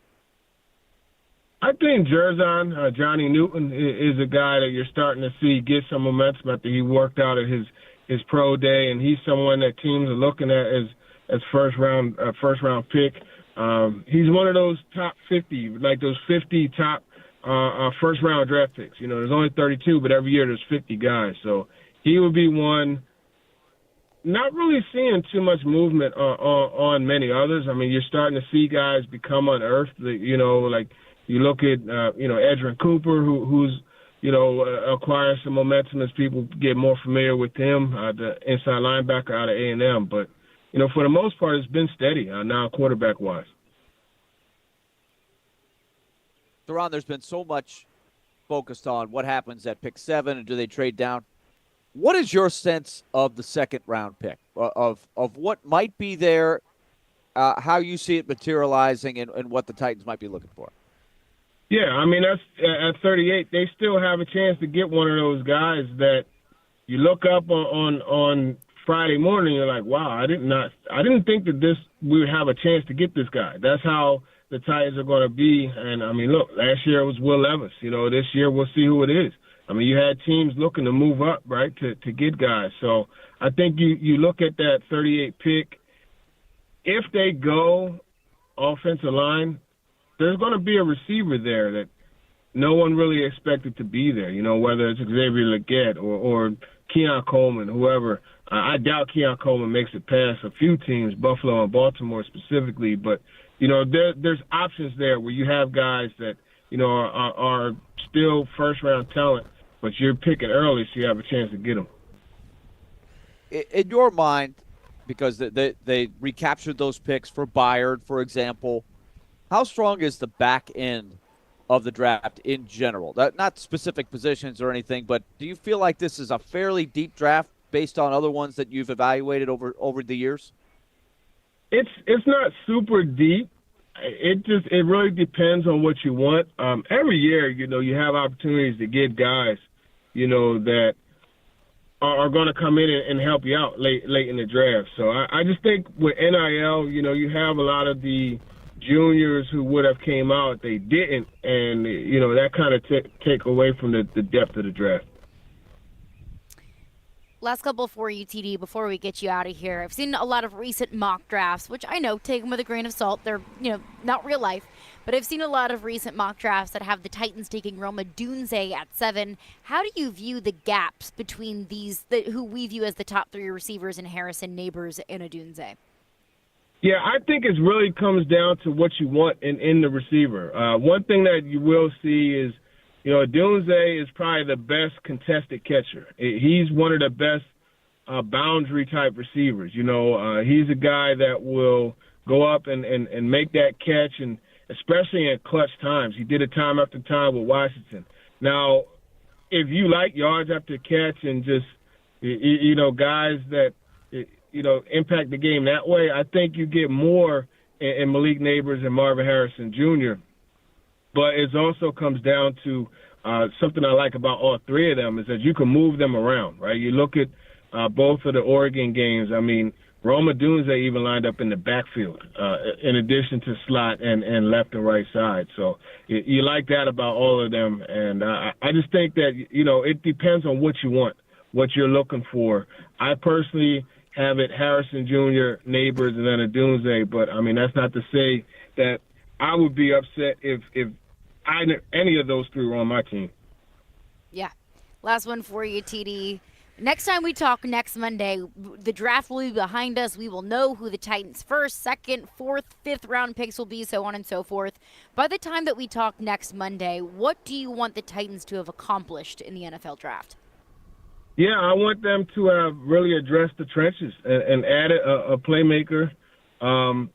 I think Johnny Newton, is a guy that you're starting to see get some momentum after he worked out at his pro day, and he's someone that teams are looking at as first round pick. He's one of those top 50, like those 50 top first round draft picks. There's only 32, but every year there's 50 guys. So he would be one. Not really seeing too much movement on many others. I mean, you're starting to see guys become unearthed. Like you look at Edgerrin Cooper, who's acquiring some momentum as people get more familiar with him, the inside linebacker out of A&M, but. For the most part, it's been steady now quarterback-wise. Teron, there's been so much focused on what happens at pick 7 and do they trade down. What is your sense of the second-round pick, of what might be there, how you see it materializing, and what the Titans might be looking for? Yeah, I mean, that's at 38, they still have a chance to get one of those guys that you look up on Friday morning, you're like, wow, I didn't think that we would have a chance to get this guy. That's how the Titans are going to be. And I mean, look, last year it was Will Levis. This year we'll see who it is. I mean, you had teams looking to move up, right, to get guys. So I think you look at that 38 pick. If they go offensive line, there's going to be a receiver there that no one really expected to be there, whether it's Xavier Legette or Keon Coleman, whoever. I doubt Keon Coleman makes it past a few teams, Buffalo and Baltimore specifically, but, there's options there where you have guys that, are still first-round talent, but you're picking early so you have a chance to get them. In your mind, because they recaptured those picks for Byard, for example, how strong is the back end of the draft in general? Not specific positions or anything, but do you feel like this is a fairly deep draft based on other ones that you've evaluated over the years? It's not super deep. It really depends on what you want. Every year, you have opportunities to get guys, that are going to come in and help you out late in the draft. So I just think with NIL, you have a lot of the juniors who would have came out, they didn't, and that kind of take away from the depth of the draft. Last couple for you, TD, before we get you out of here. I've seen a lot of recent mock drafts, which I know, take them with a grain of salt. They're, not real life. But I've seen a lot of recent mock drafts that have the Titans taking Roma Dunze at 7. How do you view the gaps between who we view as the top 3 receivers in Harrison, Neighbors, and Dunze? Yeah, I think it really comes down to what you want in the receiver. One thing that you will see is, Dunze is probably the best contested catcher. He's one of the best boundary-type receivers. He's a guy that will go up and make that catch, and especially in clutch times. He did it time after time with Washington. Now, if you like yards after catch and just, guys that, impact the game that way, I think you get more in Malik Neighbors and Marvin Harrison Jr., but it also comes down to something I like about all 3 of them is that you can move them around, right? You look at both of the Oregon games. I mean, Roma Dunze even lined up in the backfield in addition to slot and left and right side. So you like that about all of them. And I just think that, it depends on what you want, what you're looking for. I personally have it Harrison Jr., Neighbors, and then a Dunze. But, I mean, that's not to say that I would be upset if any of those 3 were on my team. Yeah. Last one for you, TD. Next time we talk next Monday, the draft will be behind us. We will know who the Titans' first, second, fourth, fifth round picks will be, so on and so forth. By the time that we talk next Monday, what do you want the Titans to have accomplished in the NFL draft? Yeah, I want them to have really addressed the trenches and added a playmaker.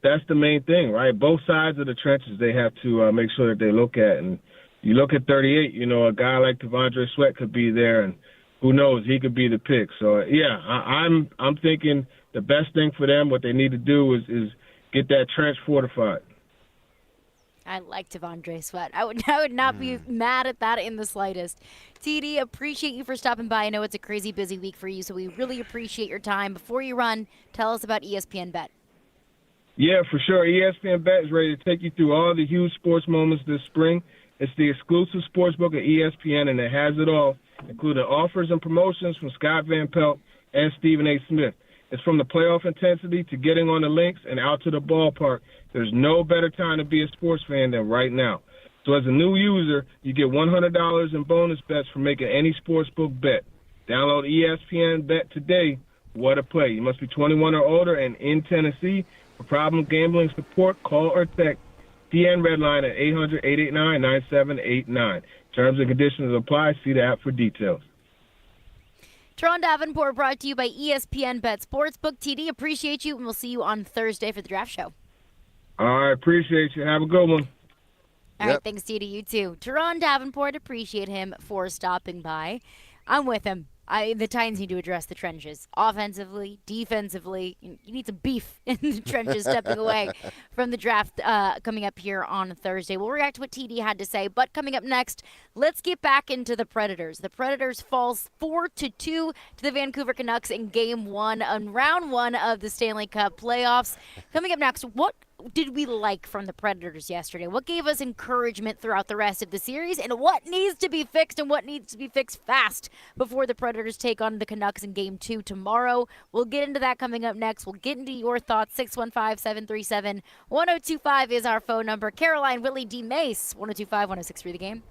That's the main thing, right? Both sides of the trenches they have to make sure that they look at. And you look at 38, a guy like T'Vondre Sweat could be there, and who knows, he could be the pick. So, yeah, I'm thinking the best thing for them, what they need to do is get that trench fortified. I like T'Vondre Sweat. I would not be mad at that in the slightest. TD, appreciate you for stopping by. I know it's a crazy busy week for you, so we really appreciate your time. Before you run, tell us about ESPN Bet. Yeah, for sure. ESPN Bet is ready to take you through all the huge sports moments this spring. It's the exclusive sportsbook at ESPN, and it has it all, including offers and promotions from Scott Van Pelt and Stephen A. Smith. It's from the playoff intensity to getting on the links and out to the ballpark. There's no better time to be a sports fan than right now. So as a new user, you get $100 in bonus bets for making any sportsbook bet. Download ESPN Bet today. What a play. You must be 21 or older and in Tennessee. For problem gambling support, call or text TN Redline at 800-889-9789. Terms and conditions apply. See the app for details. Teron Davenport brought to you by ESPN Bet Sportsbook. TD, appreciate you, and we'll see you on Thursday for the draft show. All right, appreciate you. Have a good one. All right, thanks, TD. You too. Teron Davenport, appreciate him for stopping by. I'm with him. The Titans need to address the trenches. Offensively, defensively, you need some beef in the trenches stepping away from the draft coming up here on Thursday. We'll react to what TD had to say, but coming up next, let's get back into the Predators. The Predators falls 4-2 to the Vancouver Canucks in Game 1 on Round 1 of the Stanley Cup playoffs. Coming up next, what did we like from the Predators yesterday? What gave us encouragement throughout the rest of the series? And what needs to be fixed and what needs to be fixed fast before the Predators take on the Canucks in Game 2 tomorrow? We'll get into that coming up next. We'll get into your thoughts. 615-737-1025 is our phone number. Caroline, Willy, DMase, 1025-1063 The Game.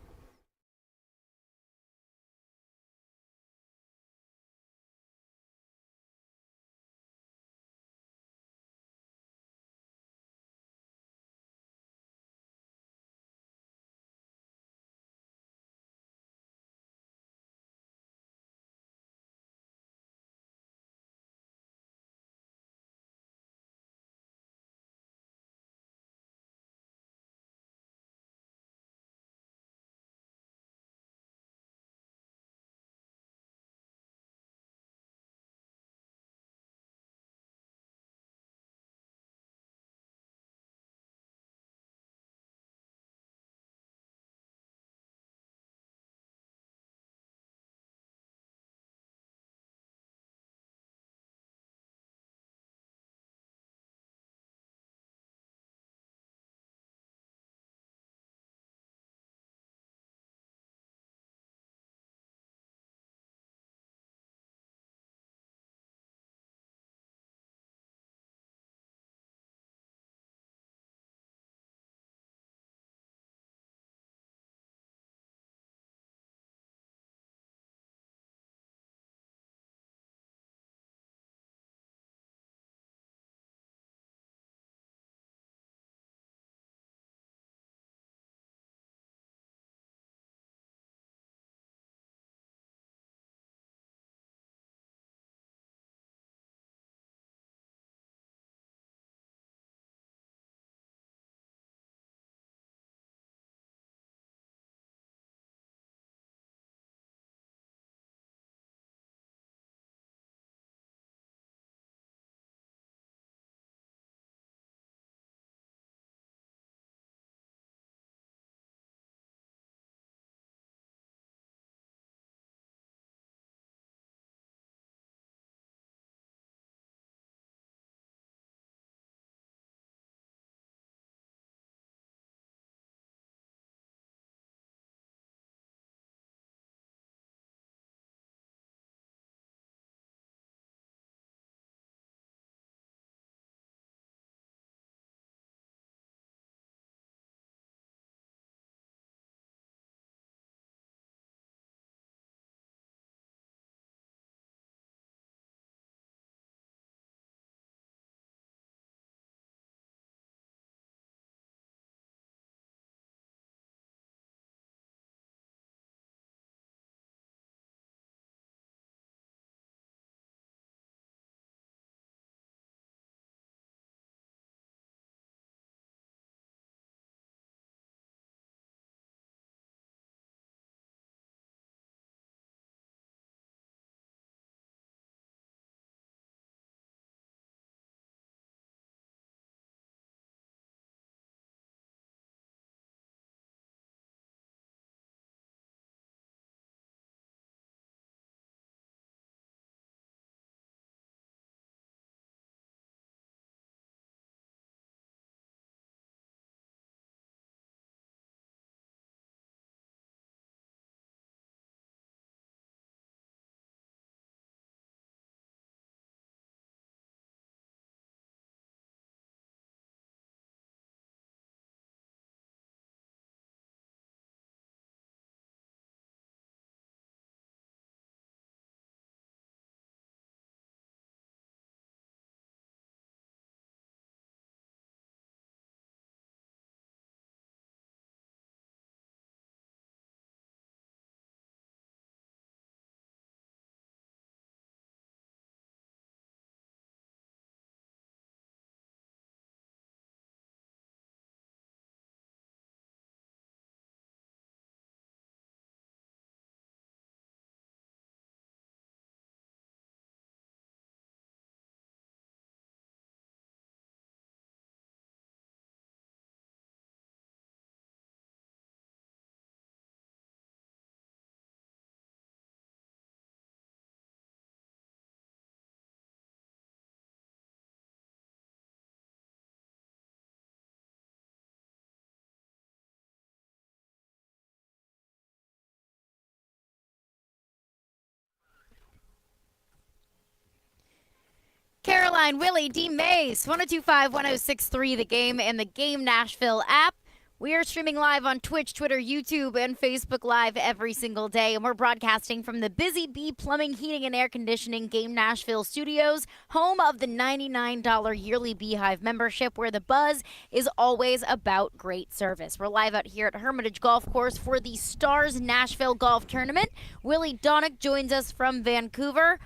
Caroline, Willy, DMase, 1025 1063, The Game, and the Game Nashville app. We are streaming live on Twitch, Twitter, YouTube, and Facebook Live every single day. And we're broadcasting from the Busy Bee Plumbing, Heating, and Air Conditioning Game Nashville studios, home of the $99 yearly Beehive membership, where the buzz is always about great service. We're live out here at Hermitage Golf Course for the Stars Nashville Golf Tournament. Willy Donick joins us from Vancouver.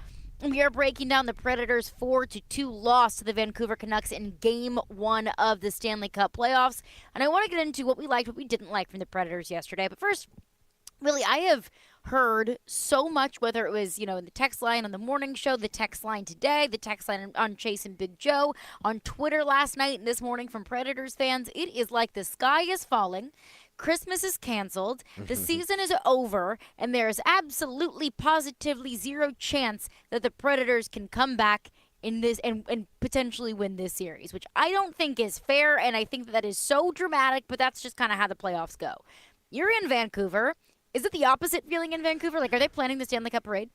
We are breaking down the Predators' 4-2 loss to the Vancouver Canucks in Game 1 of the Stanley Cup playoffs. And I want to get into what we liked, what we didn't like from the Predators yesterday. But first, Willy, I have heard so much, whether it was, in the text line on the morning show, the text line today, the text line on Chase and Big Joe, on Twitter last night and this morning from Predators fans. It is like the sky is falling. Christmas is canceled, the season is over, and there is absolutely, positively zero chance that the Predators can come back in this and potentially win this series, which I don't think is fair, and I think that is so dramatic, but that's just kind of how the playoffs go. You're in Vancouver. Is it the opposite feeling in Vancouver? Like, are they planning the Stanley Cup parade?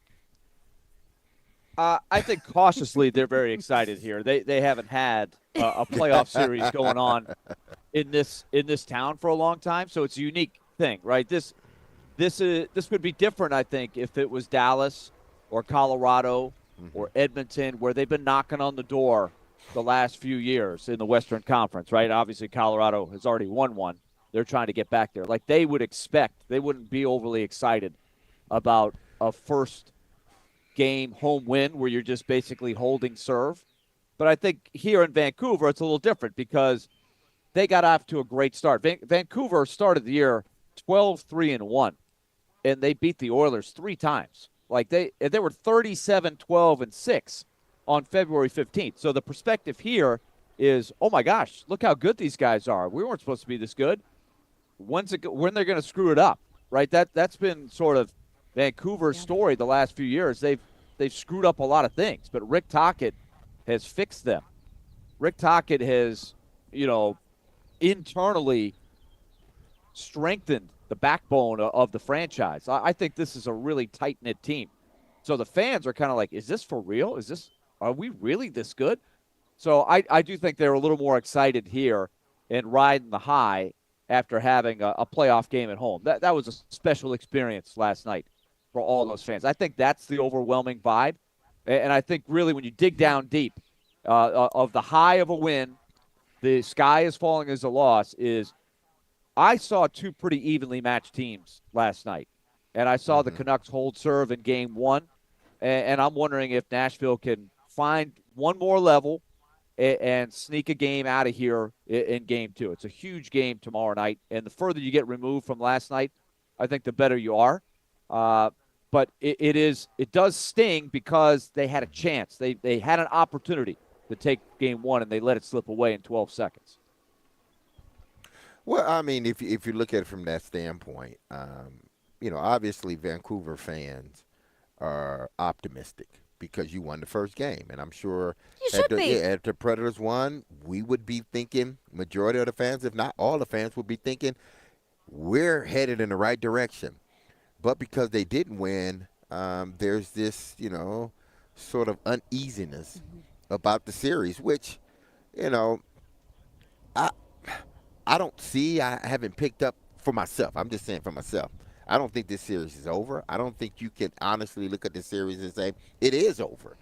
I think cautiously they're very excited here. They haven't had a playoff series going on in this town for a long time, so it's a unique thing, right? This would be different, I think, if it was Dallas or Colorado or Edmonton, where they've been knocking on the door the last few years in the Western Conference, right? Obviously, Colorado has already won one. They're trying to get back there. Like they wouldn't be overly excited about a first game home win where you're just basically holding serve. But I think here in Vancouver, it's a little different because they got off to a great start. Vancouver started the year 12-3-1, and they beat the Oilers 3 times. Like they were 37-12-6 on February 15th. So the perspective here is, oh my gosh, look how good these guys are. We weren't supposed to be this good. When they're going to screw it up, right? That's been sort of Vancouver's story the last few years. They've screwed up a lot of things, but Rick Tocchet has fixed them. Rick Tocchet has, internally strengthened the backbone of the franchise. I think this is a really tight-knit team. So the fans are kind of like, is this for real? Are we really this good? So I do think they're a little more excited here and riding the high after having a playoff game at home. That was a special experience last night for all those fans. I think that's the overwhelming vibe. And I think really when you dig down deep of the high of a win, the sky is falling as a loss is I saw 2 pretty evenly matched teams last night. And I saw the Canucks hold serve in Game 1. And I'm wondering if Nashville can find one more level and sneak a game out of here in Game 2. It's a huge game tomorrow night. And the further you get removed from last night, I think the better you are. But it does sting because they had a chance. They had an opportunity to take Game 1, and they let it slip away in 12 seconds. Well, I mean, if you look at it from that standpoint, obviously Vancouver fans are optimistic because you won the first game. And I'm sure if the Predators won, we would be thinking, majority of the fans, if not all the fans, would be thinking, we're headed in the right direction. But because they didn't win, there's this, sort of uneasiness about the series, which, I don't see. I haven't picked up for myself. I'm just saying for myself. I don't think this series is over. I don't think you can honestly look at the series and say it is over.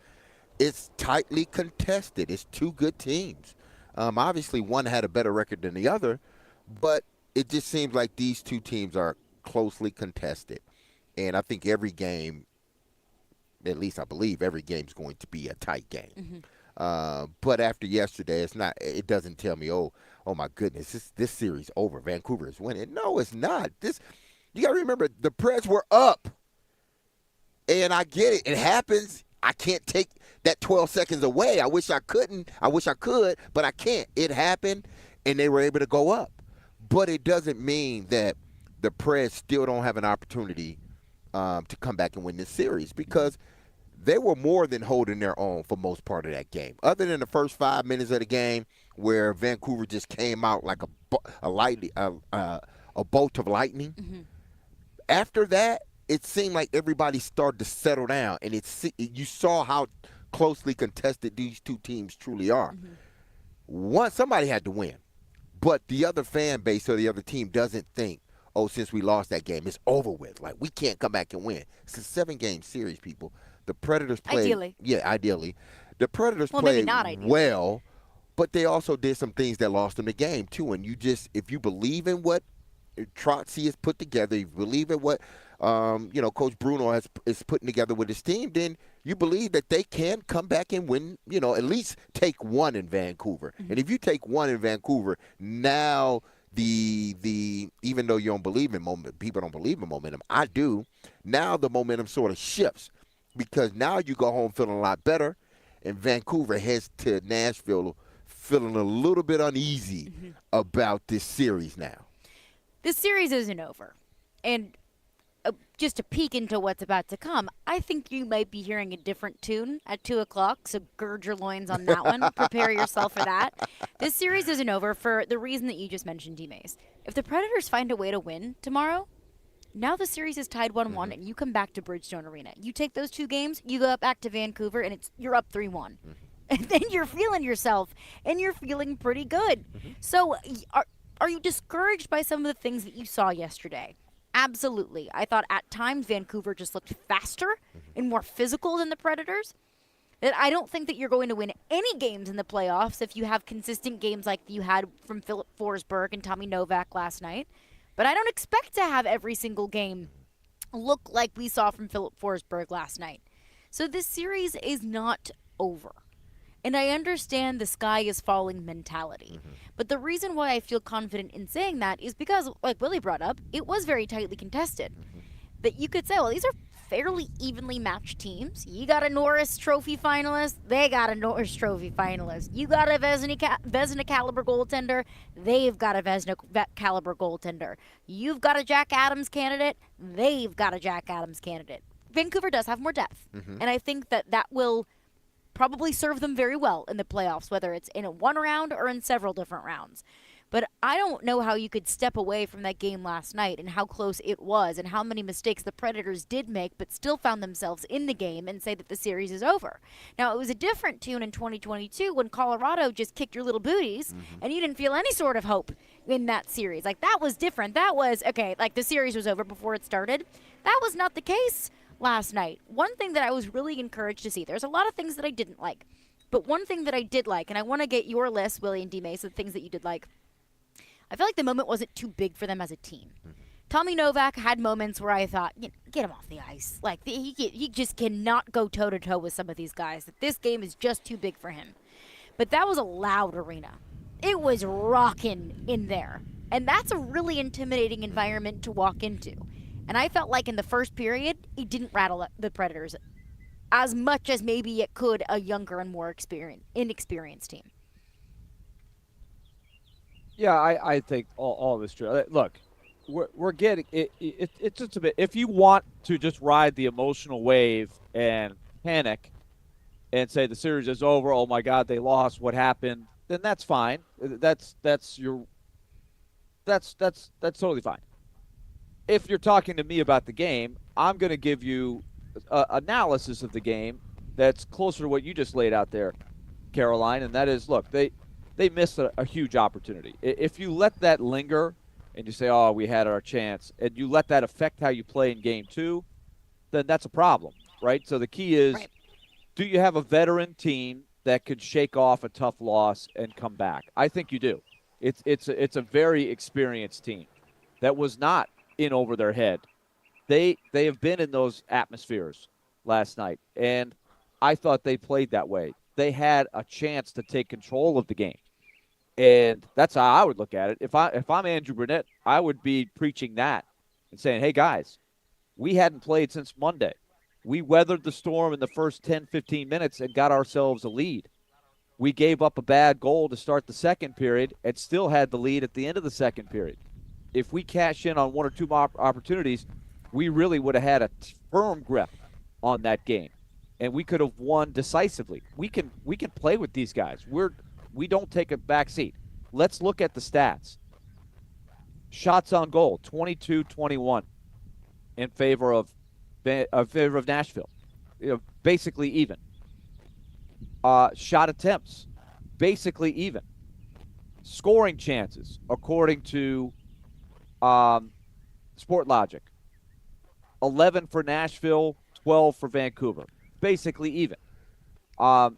It's tightly contested. It's 2 good teams. Obviously, one had a better record than the other, but it just seems like these 2 teams are closely contested. And I think every game, at least I believe every game is going to be a tight game. But after yesterday, it doesn't tell me, oh my goodness, this series over. Vancouver is winning. No, it's not. You got to remember, the Preds were up. And I get it. It happens. I can't take that 12 seconds away. I wish I couldn't. I wish I could, but I can't. It happened, and they were able to go up. But it doesn't mean that the Preds still don't have an opportunity to come back and win this series because they were more than holding their own for most part of that game. Other than the first 5 minutes of the game where Vancouver just came out like a bolt of lightning. After that, it seemed like everybody started to settle down, and you saw how closely contested these two teams truly are. Somebody had to win. But the other fan base or the other team doesn't think, oh, since we lost that game, it's over with. Like, we can't come back and win. It's a 7-game series, people. The Predators played. Ideally. Yeah, ideally. The Predators Well, maybe played not ideally. well, but they also did some things that lost them the game, too. And if you believe in what Trotzy has put together, you believe in what Coach Bruno is putting together with his team, then you believe that they can come back and win, at least take one in Vancouver. And if you take one in Vancouver, now the even though you don't believe in people don't believe in momentum, I do. Now the momentum sort of shifts because now you go home feeling a lot better, and Vancouver heads to Nashville feeling a little bit uneasy about this series now. This series isn't over. And just to peek into what's about to come, I think you might be hearing a different tune at 2 o'clock, so gird your loins on that one. Prepare yourself for that. This series isn't over for the reason that you just mentioned, DMase. If the Predators find a way to win tomorrow, now the series is tied 1-1, and you come back to Bridgestone Arena. You take those 2 games, you go back to Vancouver, and you're up 3-1. And then you're feeling yourself, and you're feeling pretty good. So are you discouraged by some of the things that you saw yesterday? Absolutely. I thought at times Vancouver just looked faster and more physical than the Predators. That I don't think that you're going to win any games in the playoffs if you have consistent games like you had from Philip Forsberg and Tommy Novak last night. But I don't expect to have every single game look like we saw from Philip Forsberg last night. So this series is not over. And I understand the sky is falling mentality. But the reason why I feel confident in saying that is because, like Willy brought up, it was very tightly contested. That you could say, well, these are fairly evenly matched teams. You got a Norris Trophy finalist, they got a Norris Trophy finalist. You got a Vezina caliber goaltender, they've got a Vezina caliber goaltender. You've got a Jack Adams candidate, they've got a Jack Adams candidate. Vancouver does have more depth. And I think that will probably serve them very well in the playoffs, whether it's in one round or in several different rounds. But I don't know how you could step away from that game last night and how close it was and how many mistakes the Predators did make but still found themselves in the game and say that the series is over. Now, it was a different tune in 2022 when Colorado just kicked your little booties and you didn't feel any sort of hope in that series. Like, that was different. That was, okay, like the series was over before it started. That was not the case last night. One thing that I was really encouraged to see, there's a lot of things that I didn't like, but one thing that I did like, and I want to get your list, Willy and DMase, of the things that you did like. I feel like the moment wasn't too big for them as a team. Tommy Novak had moments where I thought, get him off the ice. Like, he just cannot go toe-to-toe with some of these guys. That this game is just too big for him. But that was a loud arena. It was rocking in there. And that's a really intimidating environment to walk into. And I felt like in the first period, it didn't rattle the Predators as much as maybe it could a younger and more inexperienced team. Yeah, I think all this true. Look, we're getting it. It's just a bit. If you want to just ride the emotional wave and panic, and say the series is over, oh my God, they lost, what happened? Then that's fine. That's totally fine. If you're talking to me about the game, I'm going to give you analysis of the game that's closer to what you just laid out there, Caroline, and that is, look, they missed a huge opportunity. If you let that linger and you say, oh, we had our chance, and you let that affect how you play in game 2, then that's a problem, right? So the key is, do you have a veteran team that could shake off a tough loss and come back? I think you do. It's a very experienced team that was not in over their head. They have been in those atmospheres last night, and I thought they played that way. They had a chance to take control of the game, and that's how I would look at it. If I'm Andrew Brunette, I would be preaching that and saying, hey, guys, we hadn't played since Monday. We weathered the storm in the first 10, 15 minutes and got ourselves a lead. We gave up a bad goal to start the second period and still had the lead at the end of the second period. If we cash in on one or two opportunities, we really would have had a firm grip on that game, and we could have won decisively. We can play with these guys. We don't take a back seat. Let's look at the stats. Shots on goal, 22-21 in favor of Nashville. Basically even. Shot attempts, basically even. Scoring chances, according to Sport Logic. 11 for Nashville, 12 for Vancouver. Basically even. Um,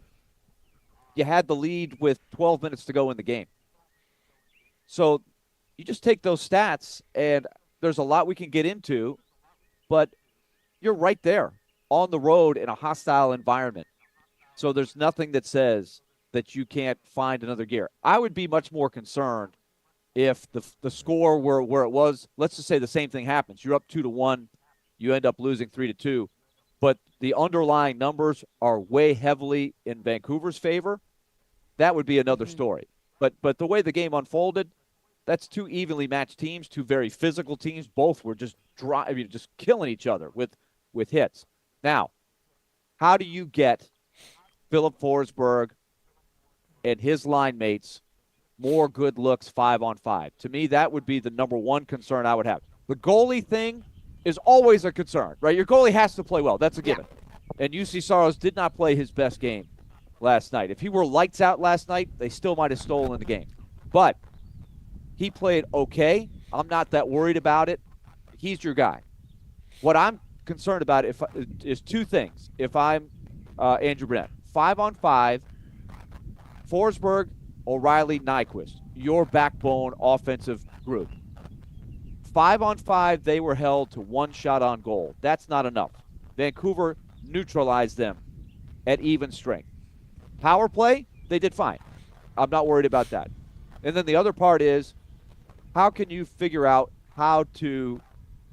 you had the lead with 12 minutes to go in the game. So you just take those stats, and there's a lot we can get into, but you're right there on the road in a hostile environment. So there's nothing that says that you can't find another gear. I would be much more concerned if the score were where it was. Let's just say the same thing happens. You're up 2-1, you end up losing 3-2, but the underlying numbers are way heavily in Vancouver's favor. That would be another story. But the way the game unfolded, that's two evenly matched teams, two very physical teams. Both were just just killing each other with hits. Now, how do you get Philip Forsberg and his line mates more good looks 5-on-5? To me, that would be the number one concern I would have. The goalie thing is always a concern, right? Your goalie has to play well. That's a given. And UC Saros did not play his best game last night. If he were lights out last night, they still might have stolen the game. But he played okay. I'm not that worried about it. He's your guy. What I'm concerned about is two things. If I'm Andrew Brunette, 5-on-5, Forsberg, O'Reilly, Nyquist, your backbone offensive group. 5-on-5, they were held to one shot on goal. That's not enough. Vancouver neutralized them at even strength. Power play, they did fine. I'm not worried about that. And then the other part is, how can you figure out how to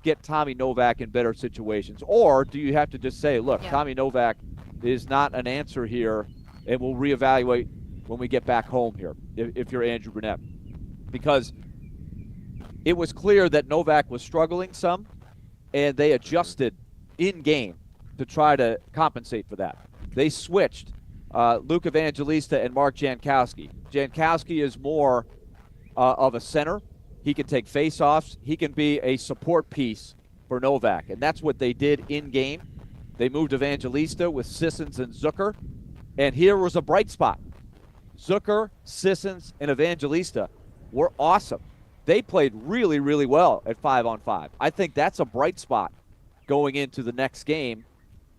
get Tommy Novak in better situations? Or do you have to just say, look, Tommy Novak is not an answer here, and we'll reevaluate when we get back home here, if you're Andrew Brunette? Because it was clear that Novak was struggling some, and they adjusted in-game to try to compensate for that. They switched Luke Evangelista and Mark Jankowski. Jankowski is more of a center. He can take face-offs. He can be a support piece for Novak, and that's what they did in-game. They moved Evangelista with Sissons and Zucker, and here was a bright spot. Zucker, Sissons, and Evangelista were awesome. They played really, really well at 5-on-5. I think that's a bright spot going into the next game,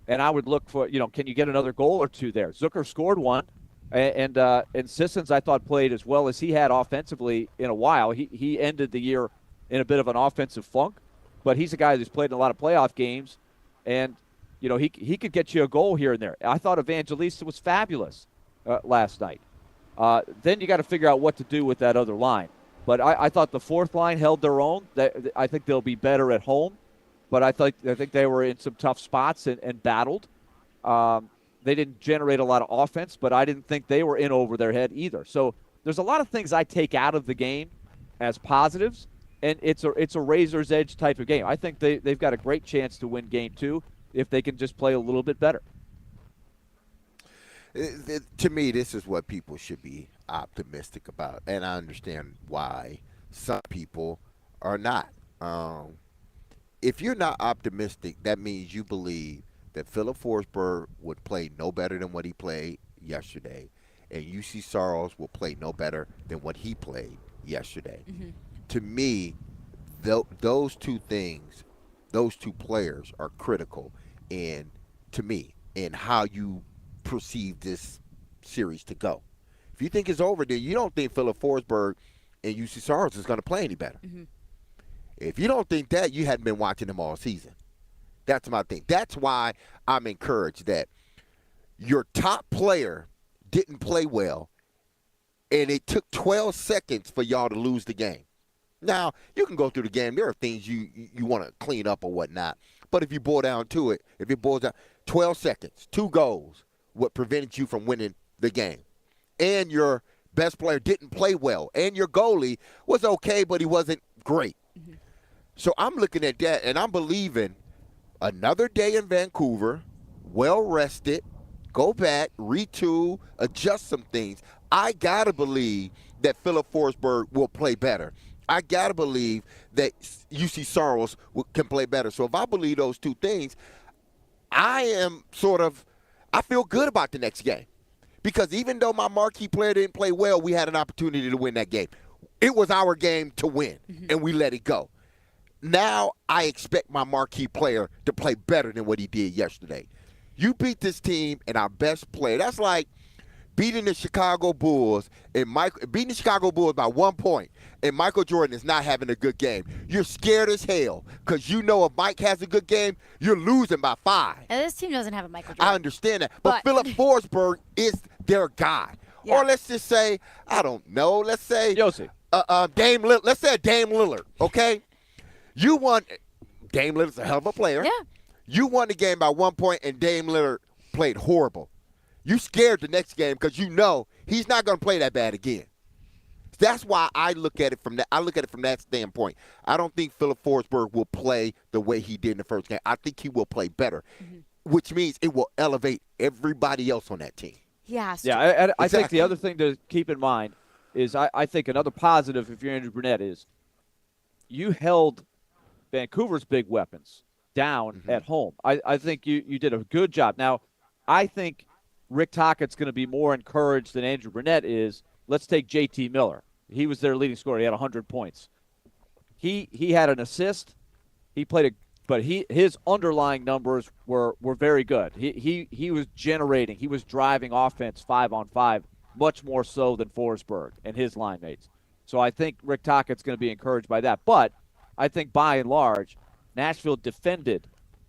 and I would look for, can you get another goal or two there? Zucker scored one, and Sissons, I thought, played as well as he had offensively in a while. He ended the year in a bit of an offensive funk, but he's a guy who's played in a lot of playoff games, and he could get you a goal here and there. I thought Evangelista was fabulous last night. Then you got to figure out what to do with that other line. But I thought the fourth line held their own. I think they'll be better at home, but I think they were in some tough spots and battled. They didn't generate a lot of offense, but I didn't think they were in over their head either. So there's a lot of things I take out of the game as positives, and it's a razor's edge type of game. I think they've got a great chance to win game 2 if they can just play a little bit better. To me, this is what people should be optimistic about, and I understand why some people are not. If you're not optimistic, that means you believe that Philip Forsberg would play no better than what he played yesterday, and UC Saros will play no better than what he played yesterday. Mm-hmm. To me, those two things, those two players are critical in how you perceive this series to go. If you think it's over, then you don't think Philip Forsberg and UC Saros is going to play any better. Mm-hmm. If you don't think that, you hadn't been watching them all season. That's my thing. That's why I'm encouraged that your top player didn't play well, and it took 12 seconds for y'all to lose the game. Now, you can go through the game. There are things you want to clean up or whatnot. But if you boil down to it, 12 seconds, 2 goals, what prevented you from winning the game. And your best player didn't play well. And your goalie was okay, but he wasn't great. Mm-hmm. So I'm looking at that, and I'm believing another day in Vancouver, well-rested, go back, retool, adjust some things. I got to believe that Philip Forsberg will play better. I got to believe that UC Saros can play better. So if I believe those two things, I feel good about the next game. Because even though my marquee player didn't play well, we had an opportunity to win that game. It was our game to win, and we let it go. Now I expect my marquee player to play better than what he did yesterday. You beat this team and our best player. That's like beating the Chicago Bulls and beating the Chicago Bulls by 1 point, and Michael Jordan is not having a good game. You're scared as hell because you know if Mike has a good game, you're losing by 5. And this team doesn't have a Michael Jordan. I understand that, but But- Philip Forsberg is their guy. Yeah. Or let's just say, I don't know. Let's say Yossi. Dame. Let's say Dame Lillard. Okay, you won. Dame Lillard's a hell of a player. Yeah. You won the game by 1 point, and Dame Lillard played horrible. You scared the next game because you know he's not going to play that bad again. That's why I look at it from that. I look at it from that standpoint. I don't think Philip Forsberg will play the way he did in the first game. I think he will play better, which means it will elevate everybody else on that team. Yeah. Yeah, I think Exactly. the other thing to keep in mind is I think another positive if you're Andrew Burnett is you held Vancouver's big weapons down at home. I think you did a good job. Now, I think Rick Tockett's going to be more encouraged than Andrew Burnett is. Let's take J.T. Miller. He was their leading scorer. He had 100 points. He had an assist. He played but his underlying numbers were very good. He was generating. He was driving offense 5-on-5 much more so than Forsberg and his line mates. So I think Rick Tockett's going to be encouraged by that. But I think by and large, Nashville defended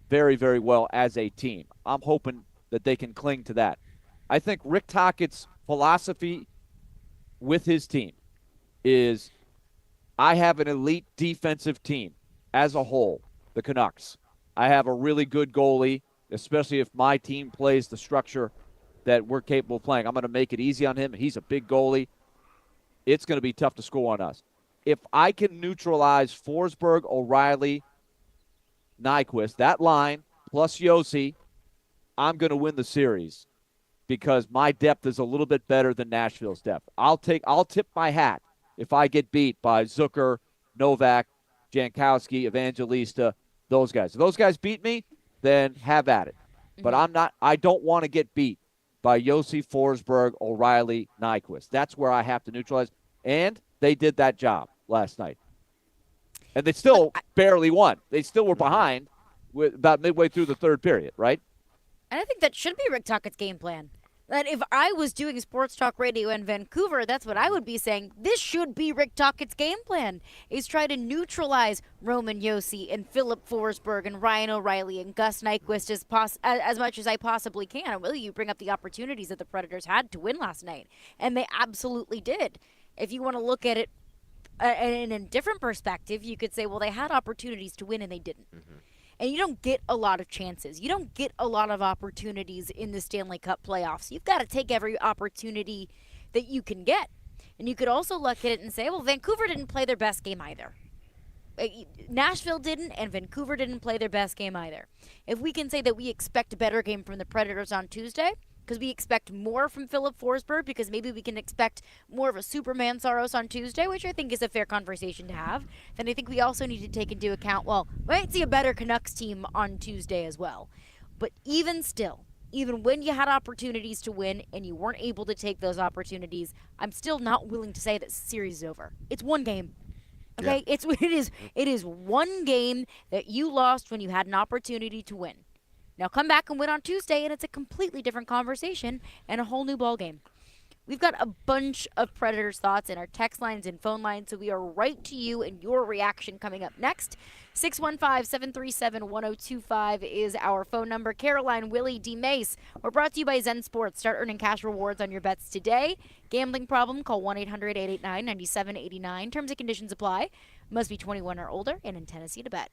very, very well as a team. I'm hoping that they can cling to that. I think Rick Tockett's philosophy with his team is I have an elite defensive team as a whole, the Canucks. I have a really good goalie, especially if my team plays the structure that we're capable of playing. I'm going to make it easy on him. He's a big goalie. It's going to be tough to score on us. If I can neutralize Forsberg, O'Reilly, Nyquist, that line, plus Yossi, I'm going to win the series because my depth is a little bit better than Nashville's depth. I'll tip my hat if I get beat by Zucker, Novak, Jankowski, Evangelista, those guys. If those guys beat me, then have at it. But I don't want to get beat by Yossi, Forsberg, O'Reilly, Nyquist. That's where I have to neutralize. And they did that job last night. And they still barely won. They still were behind with about midway through the third period, right? And I think that should be Rick Tockett's game plan. That if I was doing sports talk radio in Vancouver, that's what I would be saying. This should be Rick Tockett's game plan, is try to neutralize Roman Yossi and Philip Forsberg and Ryan O'Reilly and Gus Nyquist as much as I possibly can. And Willie, you bring up the opportunities that the Predators had to win last night, and they absolutely did. If you want to look at it in a different perspective, you could say, well, they had opportunities to win and they didn't. And you don't get a lot of chances. You don't get a lot of opportunities in the Stanley Cup playoffs. You've got to take every opportunity that you can get. And you could also look at it and say, well, Vancouver didn't play their best game either. Nashville didn't, and Vancouver didn't play their best game either. If we can say that we expect a better game from the Predators on Tuesday, because we expect more from Philip Forsberg, because maybe we can expect more of a Superman Saros on Tuesday, which I think is a fair conversation to have, then I think we also need to take into account, well, we might see a better Canucks team on Tuesday as well. But even still, even when you had opportunities to win and you weren't able to take those opportunities, I'm still not willing to say that series is over. It's one game. Okay? Yeah. It is one game that you lost when you had an opportunity to win. Now come back and win on Tuesday, and it's a completely different conversation and a whole new ball game. We've got a bunch of Predators thoughts in our text lines and phone lines, so we are right to you and your reaction coming up next. 615-737-1025 is our phone number. Caroline, Willie, DMase. We're brought to you by Zen Sports. Start earning cash rewards on your bets today. Gambling problem? Call 1-800-889-9789. Terms and conditions apply. Must be 21 or older and in Tennessee to bet.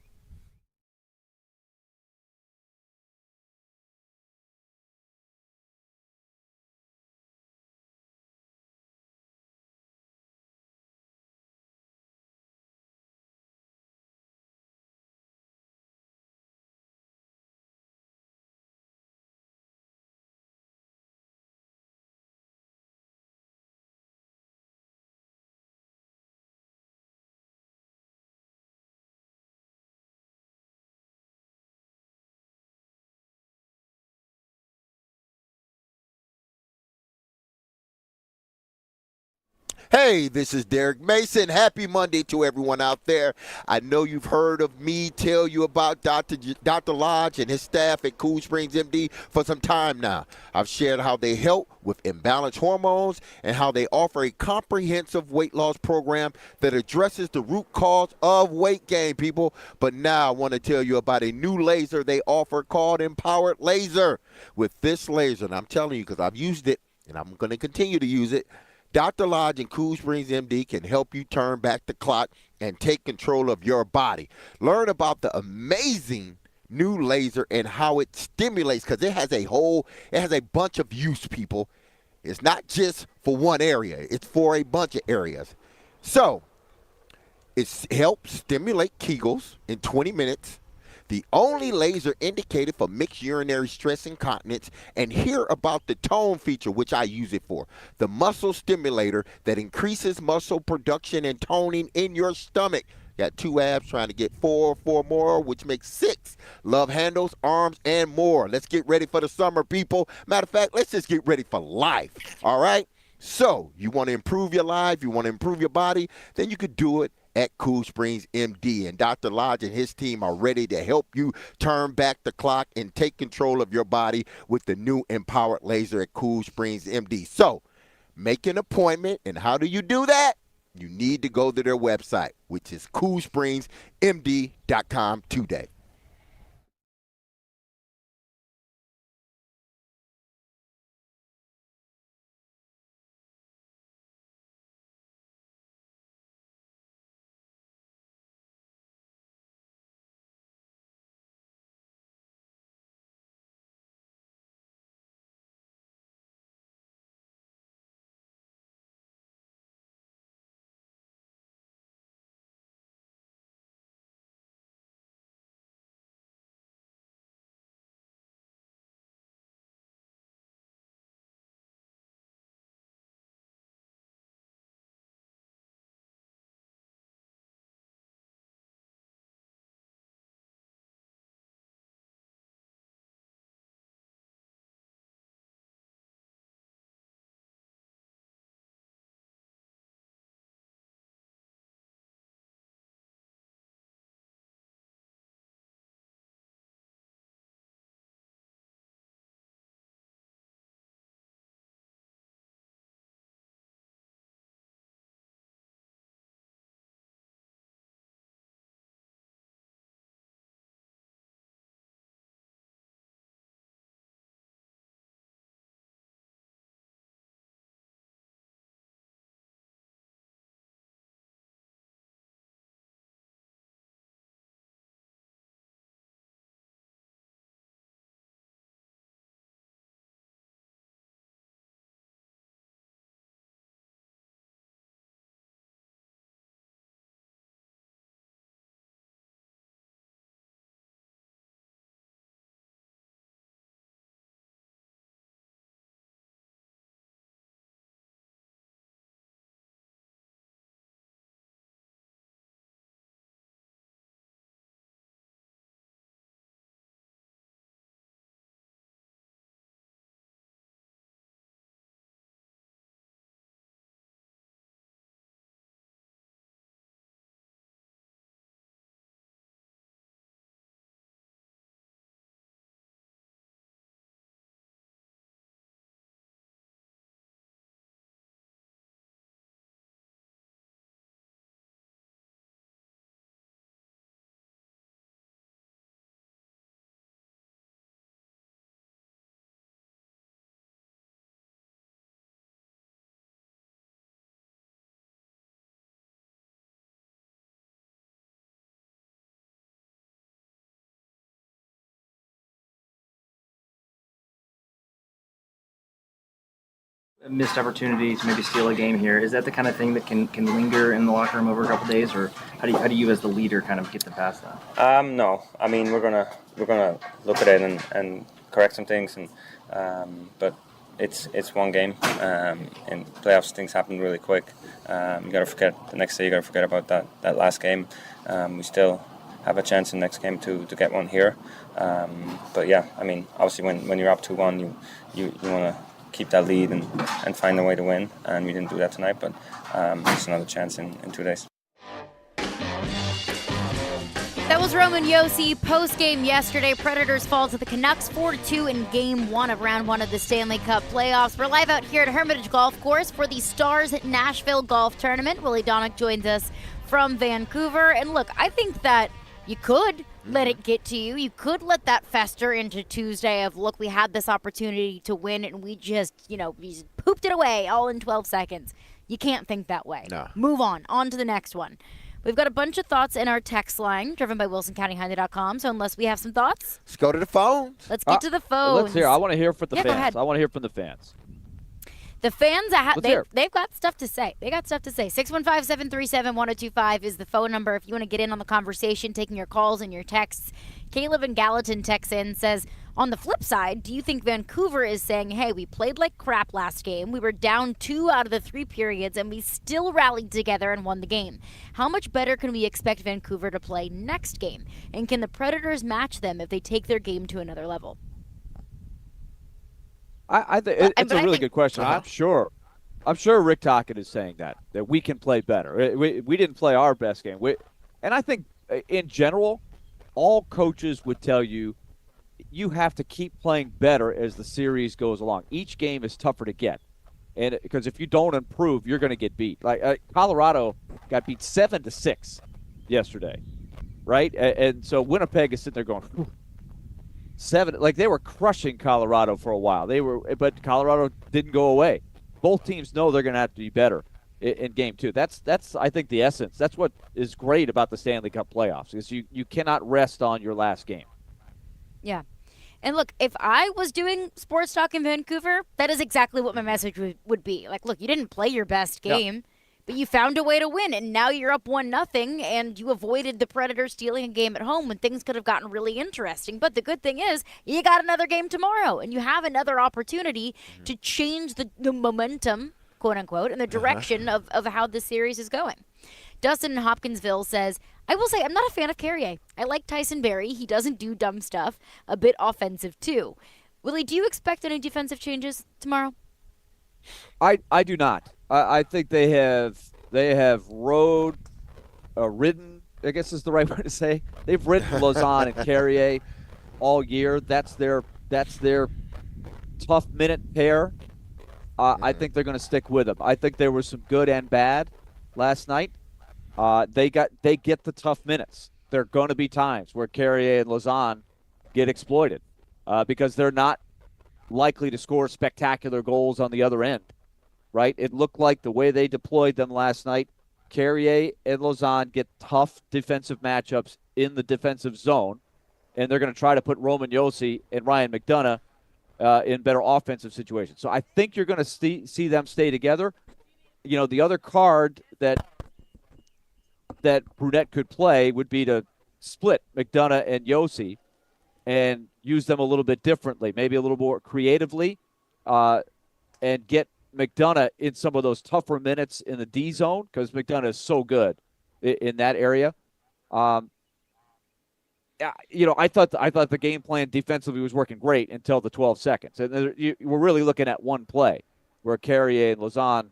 Hey, this is Derek Mason. Happy Monday to everyone out there. I know you've heard of me tell you about Dr. Lodge and his staff at Cool Springs MD for some time now. I've shared how they help with imbalanced hormones and how they offer a comprehensive weight loss program that addresses the root cause of weight gain, people. But now I want to tell you about a new laser they offer called Empowered Laser. With this laser, and I'm telling you because I've used it and I'm going to continue to use it, Dr. Lodge and Cool Springs MD can help you turn back the clock and take control of your body. Learn about the amazing new laser and how it stimulates, because it has a bunch of use, people. It's not just for one area. It's for a bunch of areas. So it helps stimulate Kegels in 20 minutes. The only laser indicated for mixed urinary stress incontinence, and hear about the tone feature, which I use it for. The muscle stimulator that increases muscle production and toning in your stomach. Got 2 abs, trying to get 4 more, which makes 6. Love handles, arms, and more. Let's get ready for the summer, people. Matter of fact, let's just get ready for life, all right? So, you want to improve your life, you want to improve your body, then you could do it at Cool Springs MD. And Dr. Lodge and his team are ready to help you turn back the clock and take control of your body with the new Empowered Laser at Cool Springs MD. So, make an appointment. And how do you do that? You need to go to their website, which is coolspringsmd.com today. Missed opportunity to maybe steal a game here. Is that the kind of thing that can linger in the locker room over a couple days, or how do you as the leader kind of get them past that? No, I mean we're gonna look at it and correct some things, and but it's one game. In playoffs, things happen really quick. You gotta forget the next day. You gotta forget about that last game. We still have a chance in the next game to get one here. But yeah, I mean obviously when you're up 2-1, you want to keep that lead and find a way to win. And we didn't do that tonight, but just another chance in 2 days. That was Roman Josi post-game yesterday. Predators fall to the Canucks 4-2 in Game 1 of Round 1 of the Stanley Cup playoffs. We're live out here at Hermitage Golf Course for the Stars Nashville Golf Tournament. Willy Donnock joins us from Vancouver. And look, I think that you could let it get to you. You could let that fester into Tuesday of, look, we had this opportunity to win and we just pooped it away all in 12 seconds. You can't think that way. No. Move on to the next one. We've got a bunch of thoughts in our text line, driven by WilsonCountyHyundai.com. So unless we have some thoughts, Let's go to the phones. let's get to the phones. Let's hear. I want to hear from the Yeah, go ahead. fans. I want to hear from the fans. The fans, Let's hear it. they've got stuff to say. 615-737-1025 is the phone number if you want to get in on the conversation, taking your calls and your texts. Caleb in Gallatin texts in, says, on the flip side, do you think Vancouver is saying, hey, we played like crap last game. We were down 2 out of the 3 periods, and we still rallied together and won the game. How much better can we expect Vancouver to play next game? And can the Predators match them if they take their game to another level? I think it's a really good question. I'm sure Rick Tocchet is saying that we can play better. We didn't play our best game. And I think in general, all coaches would tell you you have to keep playing better as the series goes along. Each game is tougher to get, and because if you don't improve, you're going to get beat. Like Colorado got beat 7-6 yesterday, right? And so Winnipeg is sitting there going, whew. 7, like they were crushing Colorado for a while. But Colorado didn't go away. Both teams know they're going to have to be better in game 2. That's I think the essence. That's what is great about the Stanley Cup playoffs is you cannot rest on your last game. Yeah. And look, if I was doing sports talk in Vancouver, that is exactly what my message would be. Like, look, you didn't play your best game, but you found a way to win, and now you're up 1-0, and you avoided the Predators stealing a game at home when things could have gotten really interesting. But the good thing is, you got another game tomorrow, and you have another opportunity to change the momentum, quote unquote, in the direction of how this series is going. Dustin in Hopkinsville says, I will say I'm not a fan of Carrier. I like Tyson Barrie. He doesn't do dumb stuff. A bit offensive, too. Willie, do you expect any defensive changes tomorrow? I do not. I think they have ridden, I guess is the right way to say. They've ridden Lausanne and Carrier all year. That's their tough minute pair. I think they're going to stick with them. I think there was some good and bad last night. They get the tough minutes. There are going to be times where Carrier and Lausanne get exploited because they're not likely to score spectacular goals on the other end, right? It looked like the way they deployed them last night, Carrier and Lausanne get tough defensive matchups in the defensive zone, and they're going to try to put Roman Josi and Ryan McDonagh in better offensive situations. So I think you're going to see them stay together. You know, the other card that Brunette could play would be to split McDonagh and Josi and use them a little bit differently, maybe a little more creatively, and get McDonagh in some of those tougher minutes in the D zone because McDonagh is so good in that area. I thought the game plan defensively was working great until the 12 seconds, and we're really looking at one play where Carrier and Lausanne,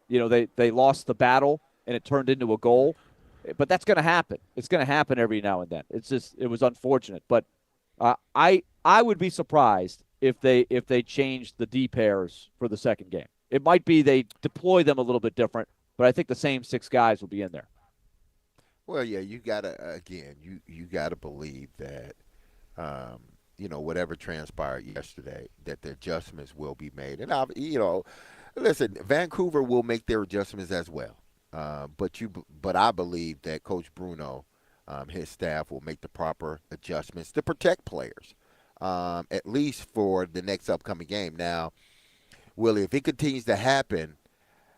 they lost the battle and it turned into a goal. But that's going to happen. It's going to happen every now and then. It was unfortunate. But I would be surprised if they changed the D pairs for the second game. It might be they deploy them a little bit different, but I think the same 6 guys will be in there. Well, yeah, you gotta you gotta believe that whatever transpired yesterday, that the adjustments will be made, and listen, Vancouver will make their adjustments as well. But I believe that Coach Bruno, his staff will make the proper adjustments to protect players, at least for the next upcoming game. Now, Willie, if it continues to happen,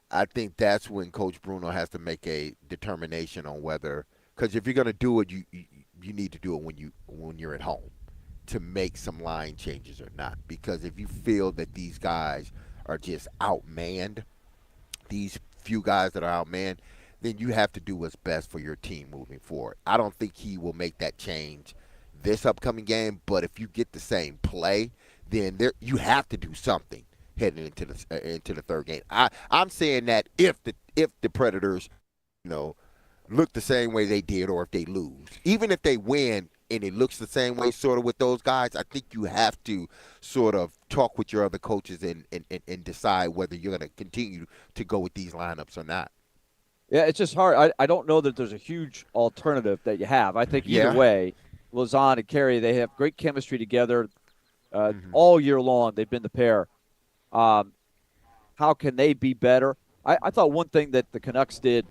I think that's when Coach Bruno has to make a determination on whether, because if you're going to do it, you need to do it when you're at home to make some line changes or not. Because if you feel that these guys are just outmanned, these few guys that are outmanned, then you have to do what's best for your team moving forward. I don't think he will make that change this upcoming game, but if you get the same play, then you have to do something heading into the third game. I'm saying that if the Predators, you know, look the same way they did, or if they lose, even if they win and it looks the same way sort of with those guys, I think you have to sort of talk with your other coaches and decide whether you're going to continue to go with these lineups or not. Yeah, it's just hard. I don't know that there's a huge alternative that you have. I think either way, Lauzon and Carey, they have great chemistry together all year long. They've been the pair. How can they be better? I thought one thing that the Canucks did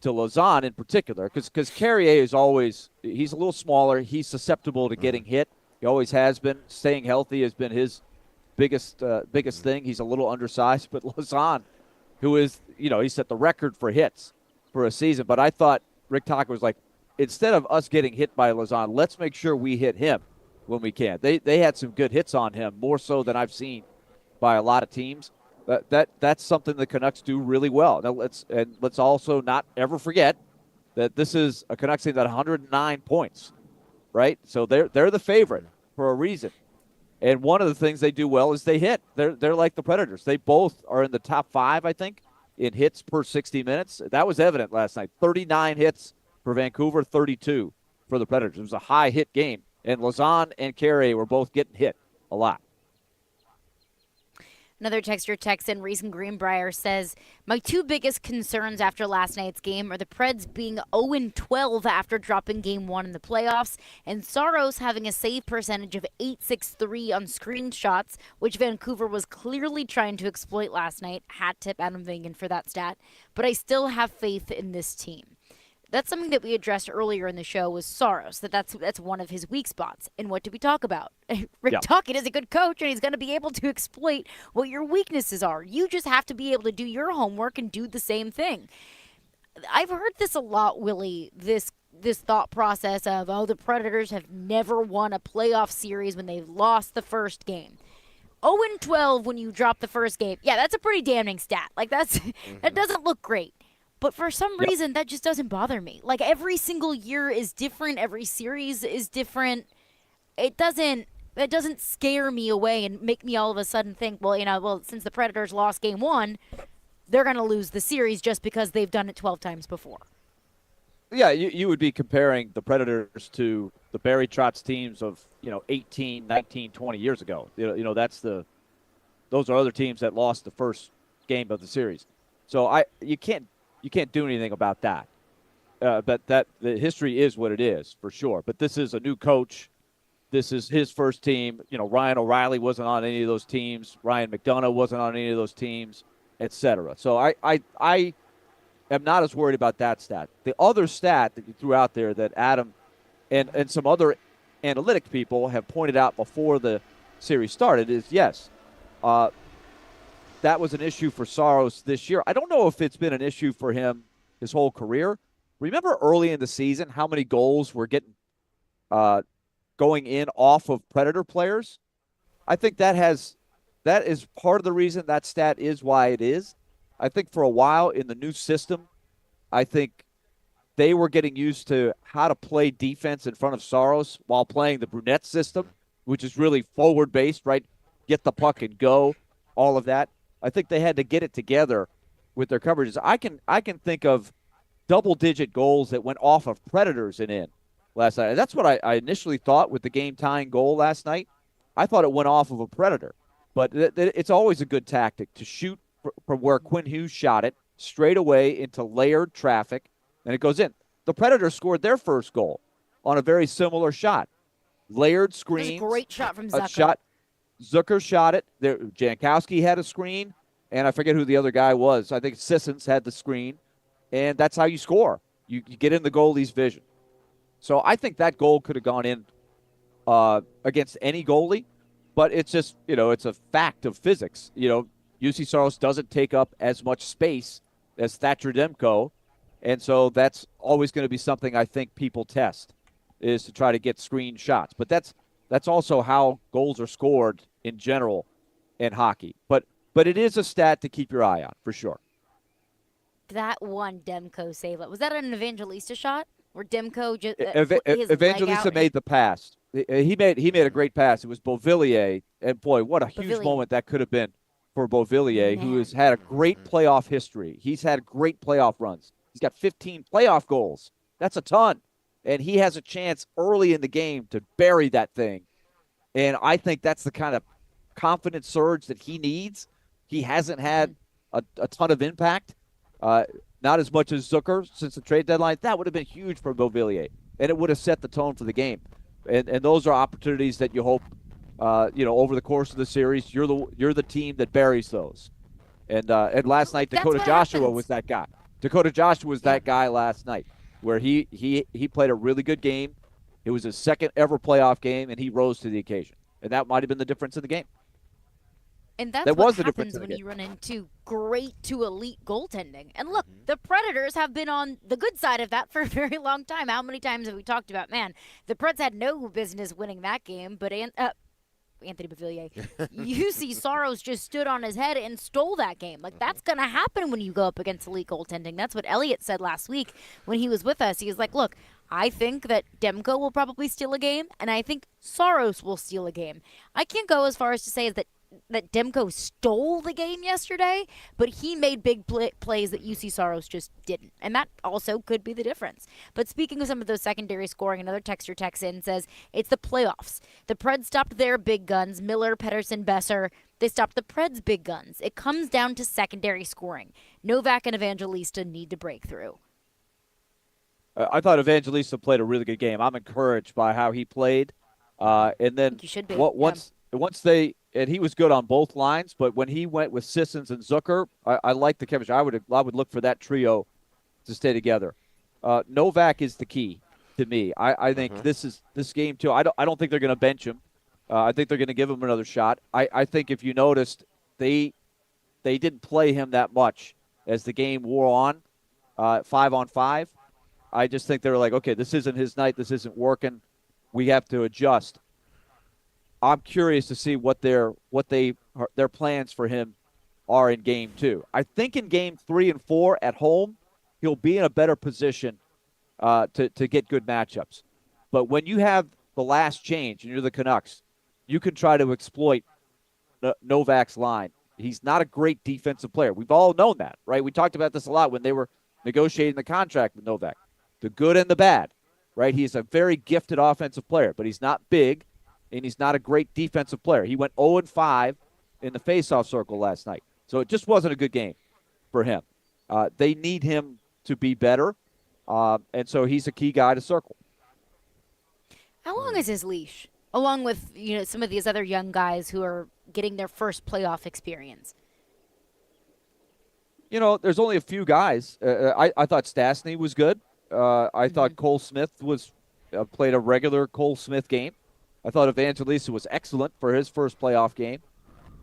to Lauzon in particular, because Carrier is always – he's a little smaller. He's susceptible to getting hit. He always has been. Staying healthy has been his biggest thing. He's a little undersized. But Lauzon, who is – he set the record for hits for a season. But I thought Rick Tocchet was like, instead of us getting hit by Lauzon, let's make sure we hit him when we can. They had some good hits on him, more so than I've seen by a lot of teams. That's something the Canucks do really well. Now let's also not ever forget that this is a Canucks team that 109 points, right? So they're the favorite for a reason. And one of the things they do well is they hit. They're like the Predators. They both are in the top 5, I think, in hits per 60 minutes. That was evident last night. 39 hits for Vancouver, 32 for the Predators. It was a high hit game, and Lauzon and Carey were both getting hit a lot. Another texter texts in, Reese Greenbrier says, my two biggest concerns after last night's game are the Preds being 0-12 after dropping game 1 in the playoffs, and Saros having a save percentage of .863 on screenshots, which Vancouver was clearly trying to exploit last night. Hat tip Adam Vingan for that stat. But I still have faith in this team. That's something that we addressed earlier in the show was Saros, that's one of his weak spots. And what did we talk about? Rick Tocchet is a good coach, and he's going to be able to exploit what your weaknesses are. You just have to be able to do your homework and do the same thing. I've heard this a lot, Willie, this thought process of, the Predators have never won a playoff series when they've lost the first game. 0-12 when you drop the first game. Yeah, that's a pretty damning stat. Like, that doesn't look great. But for some reason, that just doesn't bother me. Like, every single year is different. Every series is different. It doesn't scare me away and make me all of a sudden think, since the Predators lost game 1, they're going to lose the series just because they've done it 12 times before. Yeah, you would be comparing the Predators to the Barry Trotz teams of, 18, 19, 20 years ago. Those are other teams that lost the first game of the series. So you can't do anything about that. But the history is what it is, for sure. But this is a new coach. This is his first team. Ryan O'Reilly wasn't on any of those teams. Ryan McDonough wasn't on any of those teams, etc. So I am not as worried about that stat. The other stat that you threw out there that Adam and some other analytic people have pointed out before the series started is, yes, that was an issue for Saros this year. I don't know if it's been an issue for him his whole career. Remember early in the season how many goals were going in off of Predator players? I think that is part of the reason that stat is why it is. I think for a while in the new system, I think they were getting used to how to play defense in front of Saros while playing the Brunette system, which is really forward-based, right? Get the puck and go, all of that. I think they had to get it together with their coverages. I can think of double-digit goals that went off of Predators and in last night. And that's what I initially thought with the game-tying goal last night. I thought it went off of a Predator. But it's always a good tactic to shoot from where Quinn Hughes shot it straight away into layered traffic, and it goes in. The Predators scored their first goal on a very similar shot. Layered screens. It was a great shot from Zucker. Zucker shot it. Jankowski had a screen, and I forget who the other guy was. I think Sissons had the screen, and that's how you score. You get in the goalie's vision. So I think that goal could have gone in against any goalie, but it's just, it's a fact of physics. UC Saros doesn't take up as much space as Thatcher Demko, and so that's always going to be something I think people test, is to try to get screen shots. But that's also how goals are scored in general in hockey. But it is a stat to keep your eye on, for sure. That one Demko save, was that an Evangelista shot? Where Demko just Evangelista made the pass. He made a great pass. It was Beauvillier, and boy, what a huge moment that could have been for Beauvillier, who has had a great playoff history. He's had great playoff runs. He's got 15 playoff goals. That's a ton. And he has a chance early in the game to bury that thing. And I think that's the kind of confidence surge that he needs. He hasn't had a ton of impact, not as much as Zucker since the trade deadline. That would have been huge for Beauvillier, and it would have set the tone for the game. And those are opportunities that you hope, over the course of the series, you're the team that buries those. And last night, Dakota Joshua was that guy. Dakota Joshua was that guy last night, where he played a really good game. It was his second ever playoff game, and he rose to the occasion. And that might have been the difference in the game. And that's what happens when you run into great to elite goaltending. And look, the Predators have been on the good side of that for a very long time. How many times have we talked about, man, the Preds had no business winning that game, but Anthony Beauvillier, UC Soros just stood on his head and stole that game. Like, that's going to happen when you go up against elite goaltending. That's what Elliott said last week when he was with us. He was like, look, I think that Demko will probably steal a game, and I think Soros will steal a game. I can't go as far as to say that Demko stole the game yesterday, but he made big plays that UC Soros just didn't. And that also could be the difference. But speaking of some of those secondary scoring, another texter texts in says, it's the playoffs. The Preds stopped their big guns, Miller, Pettersson, Besser. They stopped the Preds' big guns. It comes down to secondary scoring. Novak and Evangelista need to break through. I thought Evangelista played a really good game. I'm encouraged by how he played. And then you should be. Once they – and he was good on both lines, but when he went with Sissons and Zucker, I like the chemistry. I would look for that trio to stay together. Novak is the key to me. I think this game too. I don't think they're going to bench him. I think they're going to give him another shot. I think if you noticed, they didn't play him that much as the game wore on, 5-on-5. I just think they were like, okay, this isn't his night. This isn't working. We have to adjust. I'm curious to see what their plans for him are in game 2. I think in game 3 and 4 at home, he'll be in a better position to get good matchups. But when you have the last change and you're the Canucks, you can try to exploit Novak's line. He's not a great defensive player. We've all known that, right? We talked about this a lot when they were negotiating the contract with Novak. The good and the bad, right? He's a very gifted offensive player, but he's not big. And he's not a great defensive player. He went 0-5 in the faceoff circle last night. So it just wasn't a good game for him. They need him to be better, and so he's a key guy to circle. How long is his leash, along with some of these other young guys who are getting their first playoff experience? There's only a few guys. I thought Stastny was good. I thought Cole Smith played a regular Cole Smith game. I thought Evangelista was excellent for his first playoff game.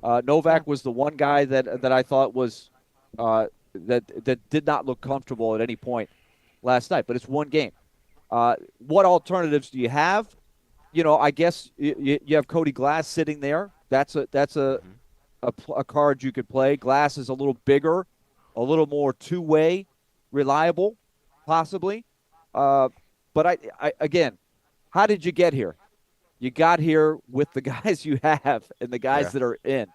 Novak was the one guy that I thought was that did not look comfortable at any point last night. But it's one game. What alternatives do you have? I guess you have Cody Glass sitting there. That's a card you could play. Glass is a little bigger, a little more two-way, reliable, possibly. But I again, how did you get here? You got here with the guys you have and the guys that are in.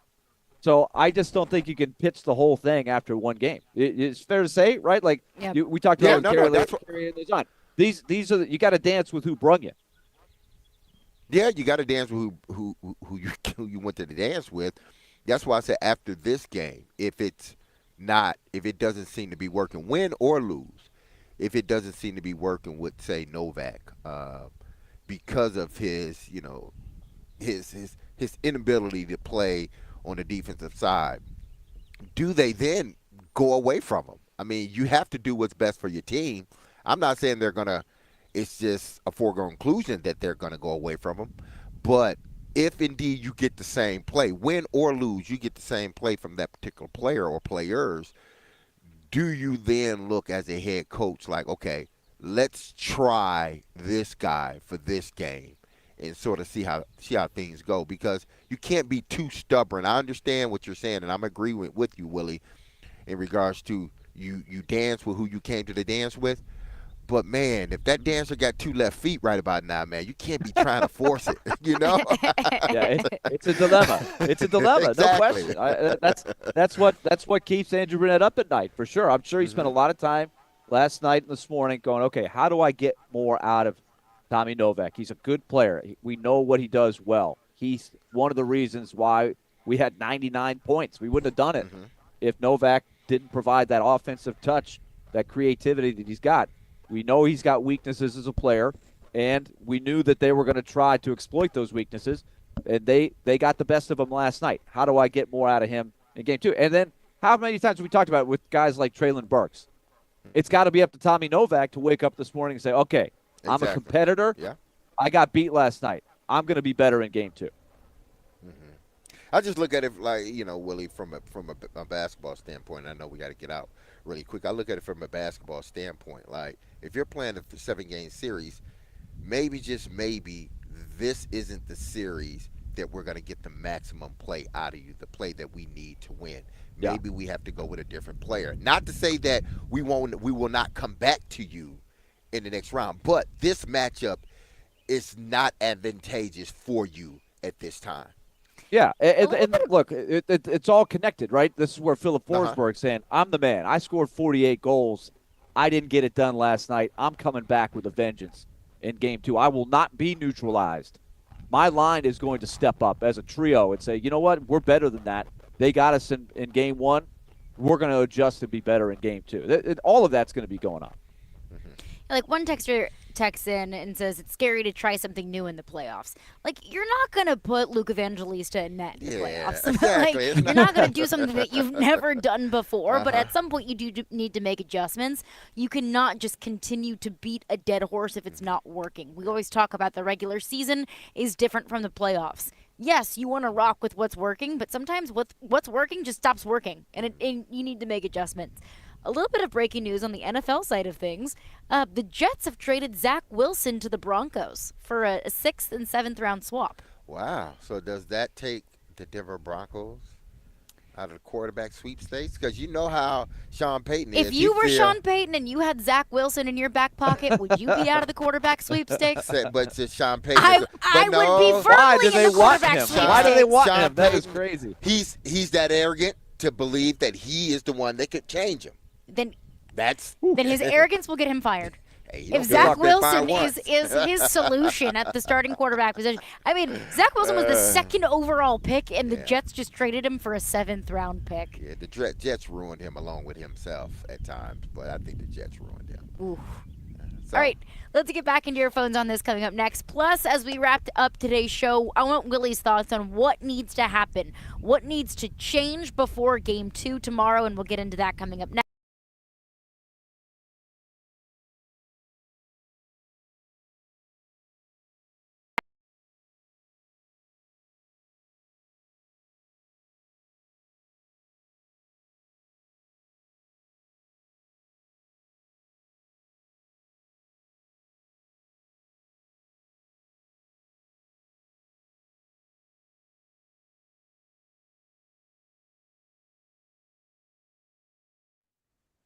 So I just don't think you can pitch the whole thing after one game. It's fair to say, right? Like we talked about Carey and Luzon. These are you got to dance with who brung you. Yeah, you got to dance with who you went to the dance with. That's why I said after this game, if it doesn't seem to be working, win or lose, if it doesn't seem to be working with say Novak. Because of his inability to play on the defensive side, do they then go away from him? I mean, you have to do what's best for your team. I'm not saying it's just a foregone conclusion that they're going to go away from him. But if indeed you get the same play, win or lose, you get the same play from that particular player or players, do you then look as a head coach like, okay, let's try this guy for this game and sort of see how things go, because you can't be too stubborn. I understand what you're saying, and I'm agreeing with you, Willie, in regards to you dance with who you came to the dance with, But man, if that dancer got 2 left feet right about now, man, you can't be trying to force it. You know? Yeah, it's a dilemma. It's a dilemma, no Exactly. question. That's what keeps Andrew Burnett up at night for sure. I'm sure he spent a lot of time last night and this morning going, okay, how do I get more out of Tommy Novak? He's a good player. We know what he does well. He's one of the reasons why we had 99 points. We wouldn't have done it if Novak didn't provide that offensive touch, that creativity that he's got. We know he's got weaknesses as a player, and we knew that they were going to try to exploit those weaknesses, and they got the best of him last night. How do I get more out of him in game 2? And then how many times have we talked about it with guys like Traylon Burks? It's got to be up to Tommy Novak to wake up this morning and say, okay, I'm a competitor. Yeah. I got beat last night. I'm going to be better in game 2. I just look at it like, Willie, from a basketball standpoint. I know we got to get out really quick. I look at it from a basketball standpoint. Like, if you're playing a 7-game series, maybe, just maybe, this isn't the series that we're going to get the maximum play out of you, the play that we need to win. Maybe we have to go with a different player. Not to say that we will not come back to you in the next round, but this matchup is not advantageous for you at this time. Yeah, and look, it's all connected, right? This is where Philip Forsberg's saying, I'm the man. I scored 48 goals. I didn't get it done last night. I'm coming back with a vengeance in game 2. I will not be neutralized. My line is going to step up as a trio and say, you know what, we're better than that. They got us in game 1. We're going to adjust and be better in game 2. All of that's going to be going on. Like, one texter texts in and says it's scary to try something new in the playoffs. Like, you're not going to put Luke Evangelista in net in the playoffs. Exactly. Like, you're not going to do something that you've never done before, but at some point you do need to make adjustments. You cannot just continue to beat a dead horse if it's not working. We always talk about the regular season is different from the playoffs. Yes, you want to rock with what's working, but sometimes what's working just stops working, and you need to make adjustments. A little bit of breaking news on the NFL side of things. The Jets have traded Zach Wilson to the Broncos for a 6th and 7th round swap. Wow. So does that take the Denver Broncos out of the quarterback sweepstakes? Because you know how Sean Payton is. If you were Sean Payton and you had Zach Wilson in your back pocket, would you be out of the quarterback sweepstakes? But to Sean Payton, I would be firmly in the quarterback sweepstakes. Why do they want Sean him? That is Payton, crazy. He's that arrogant to believe that he is the one that could change him. Then That's his arrogance will get him fired. Hey, If Zach Wilson is his solution at the starting quarterback position. I mean, Zach Wilson was the 2nd overall pick, and the Jets just traded him for a 7th round pick. Yeah, the Jets ruined him along with himself at times, but I think the Jets ruined him. Ooh. So, All right, let's get back into your phones on this coming up next. Plus, as we wrapped up today's show, I want Willy's thoughts on what needs to happen, what needs to change before Game 2 tomorrow, and we'll get into that coming up next.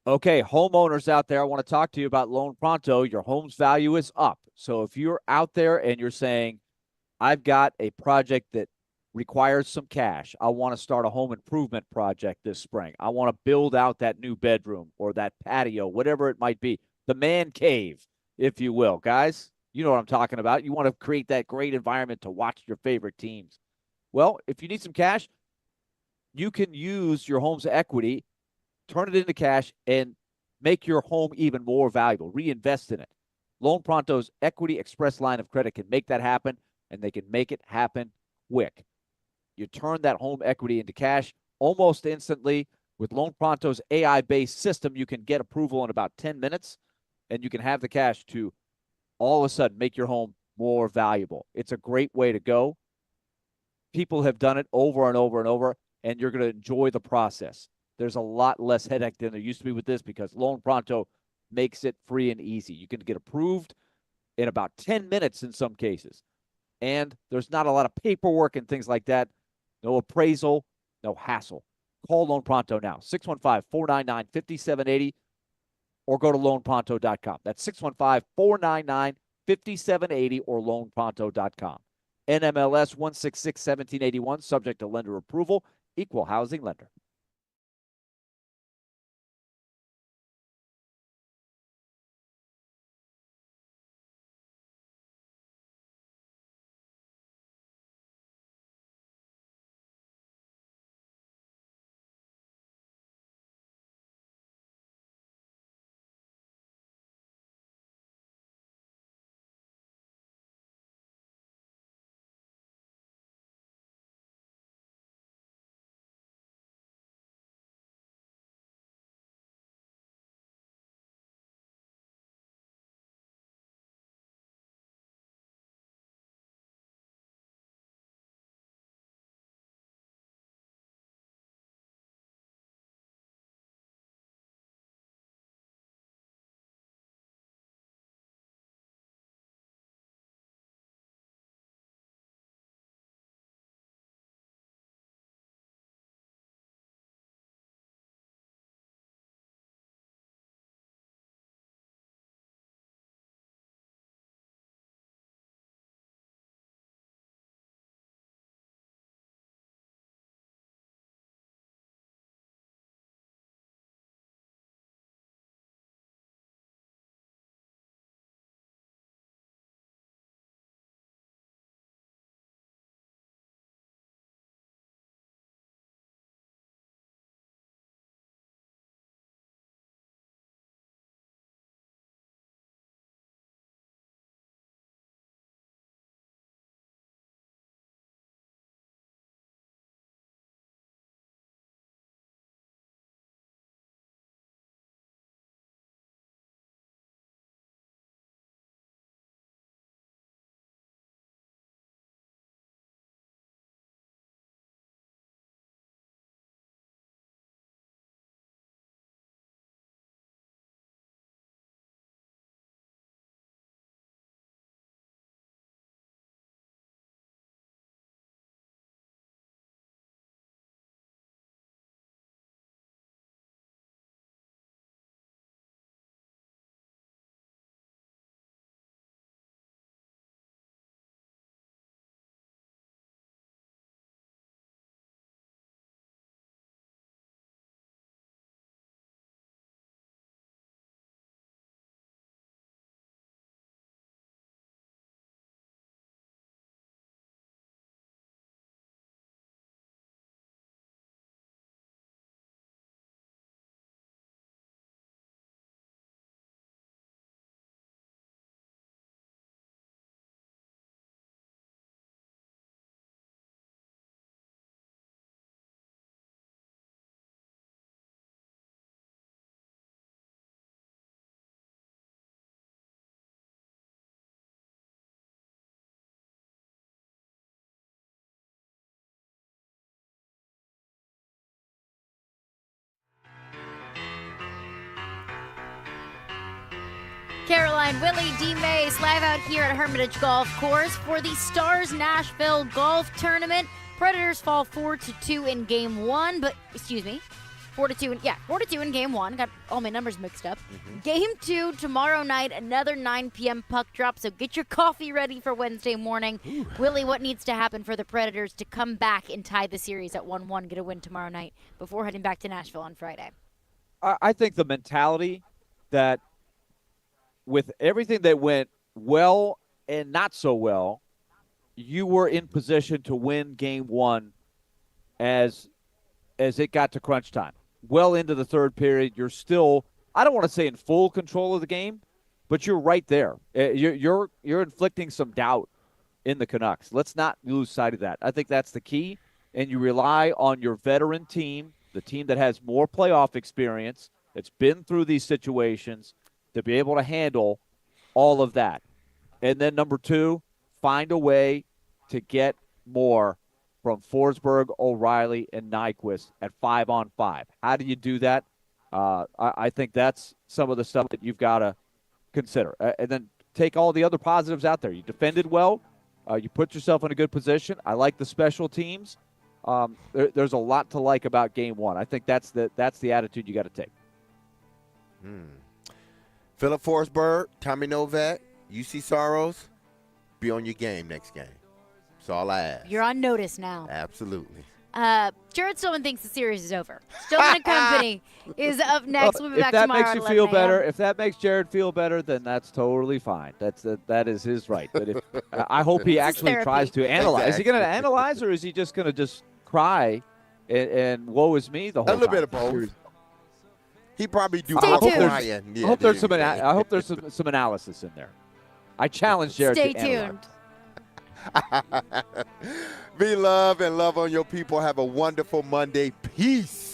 Okay, homeowners out there, I want to talk to you about Loan Pronto. Your home's value is up. So if you're out there and you're saying, I've got a project that requires some cash. I want to start a home improvement project this spring. I want to build out that new bedroom or that patio, whatever it might be. The man cave, if you will. Guys, you know what I'm talking about. You want to create that great environment to watch your favorite teams. Well, if you need some cash, you can use your home's equity, turn it into cash, and make your home even more valuable. Reinvest in it. Loan Pronto's Equity Express line of credit can make that happen, and they can make it happen quick. You turn that home equity into cash almost instantly. With Loan Pronto's AI-based system, you can get approval in about 10 minutes, and you can have the cash to all of a sudden make your home more valuable. It's a great way to go. People have done it over and over and over, and you're going to enjoy the process. There's a lot less headache than there used to be with this because Loan Pronto makes it free and easy. You can get approved in about 10 minutes in some cases. And there's not a lot of paperwork and things like that. No appraisal, no hassle. Call Loan Pronto now, 615-499-5780, or go to loanpronto.com. That's 615-499-5780 or loanpronto.com. NMLS 166-1781, subject to lender approval, equal housing lender. Caroline, Willy, DMase live out here at Hermitage Golf Course for the Stars Nashville Golf Tournament. Predators fall 4-2 in Game 1, but, 4-2 in Game 1. Got all my numbers mixed up. Game 2 tomorrow night, another 9 p.m. puck drop, so get your coffee ready for Wednesday morning. Willy, what needs to happen for the Predators to come back and tie the series at 1-1, get a win tomorrow night before heading back to Nashville on Friday? I think the mentality that with everything that went well and not so well, you were in position to win Game 1 as it got to crunch time. Well into the third period, you're still, I don't want to say in full control of the game, but you're right there. You're inflicting some doubt in the Canucks. Let's not lose sight of that. I think that's the key, and you rely on your veteran team, the team that has more playoff experience, that's been through these situations, to be able to handle all of that. And then number 2, find a way to get more from Forsberg, O'Reilly, and Nyquist at 5-on-5. How do you do that? I think that's some of the stuff that you've got to consider. And then take all the other positives out there. You defended well. You put yourself in a good position. I like the special teams. There's a lot to like about Game 1. I think that's the attitude you got to take. Philip Forsberg, Tommy Novak, UC Soros, be on your game next game. That's all I ask. You're on notice now. Absolutely. Jared Stillman thinks the series is over. Stillman and Company is up next. Well, We'll be back if that tomorrow makes at you 11 feel a.m. better, if that makes Jared feel better, then that's totally fine. That is his right. But if I hope he This is actually therapy. tries to analyze. Is he going to Exactly. analyze, or is he just going to just cry and woe is me the whole A little time? bit of both. He probably do Stay more tuned. crying. I hope there's some. I hope there's some analysis in there. I challenge Jared Stay to analyze. tuned. Be love and love on your people. Have a wonderful Monday. Peace.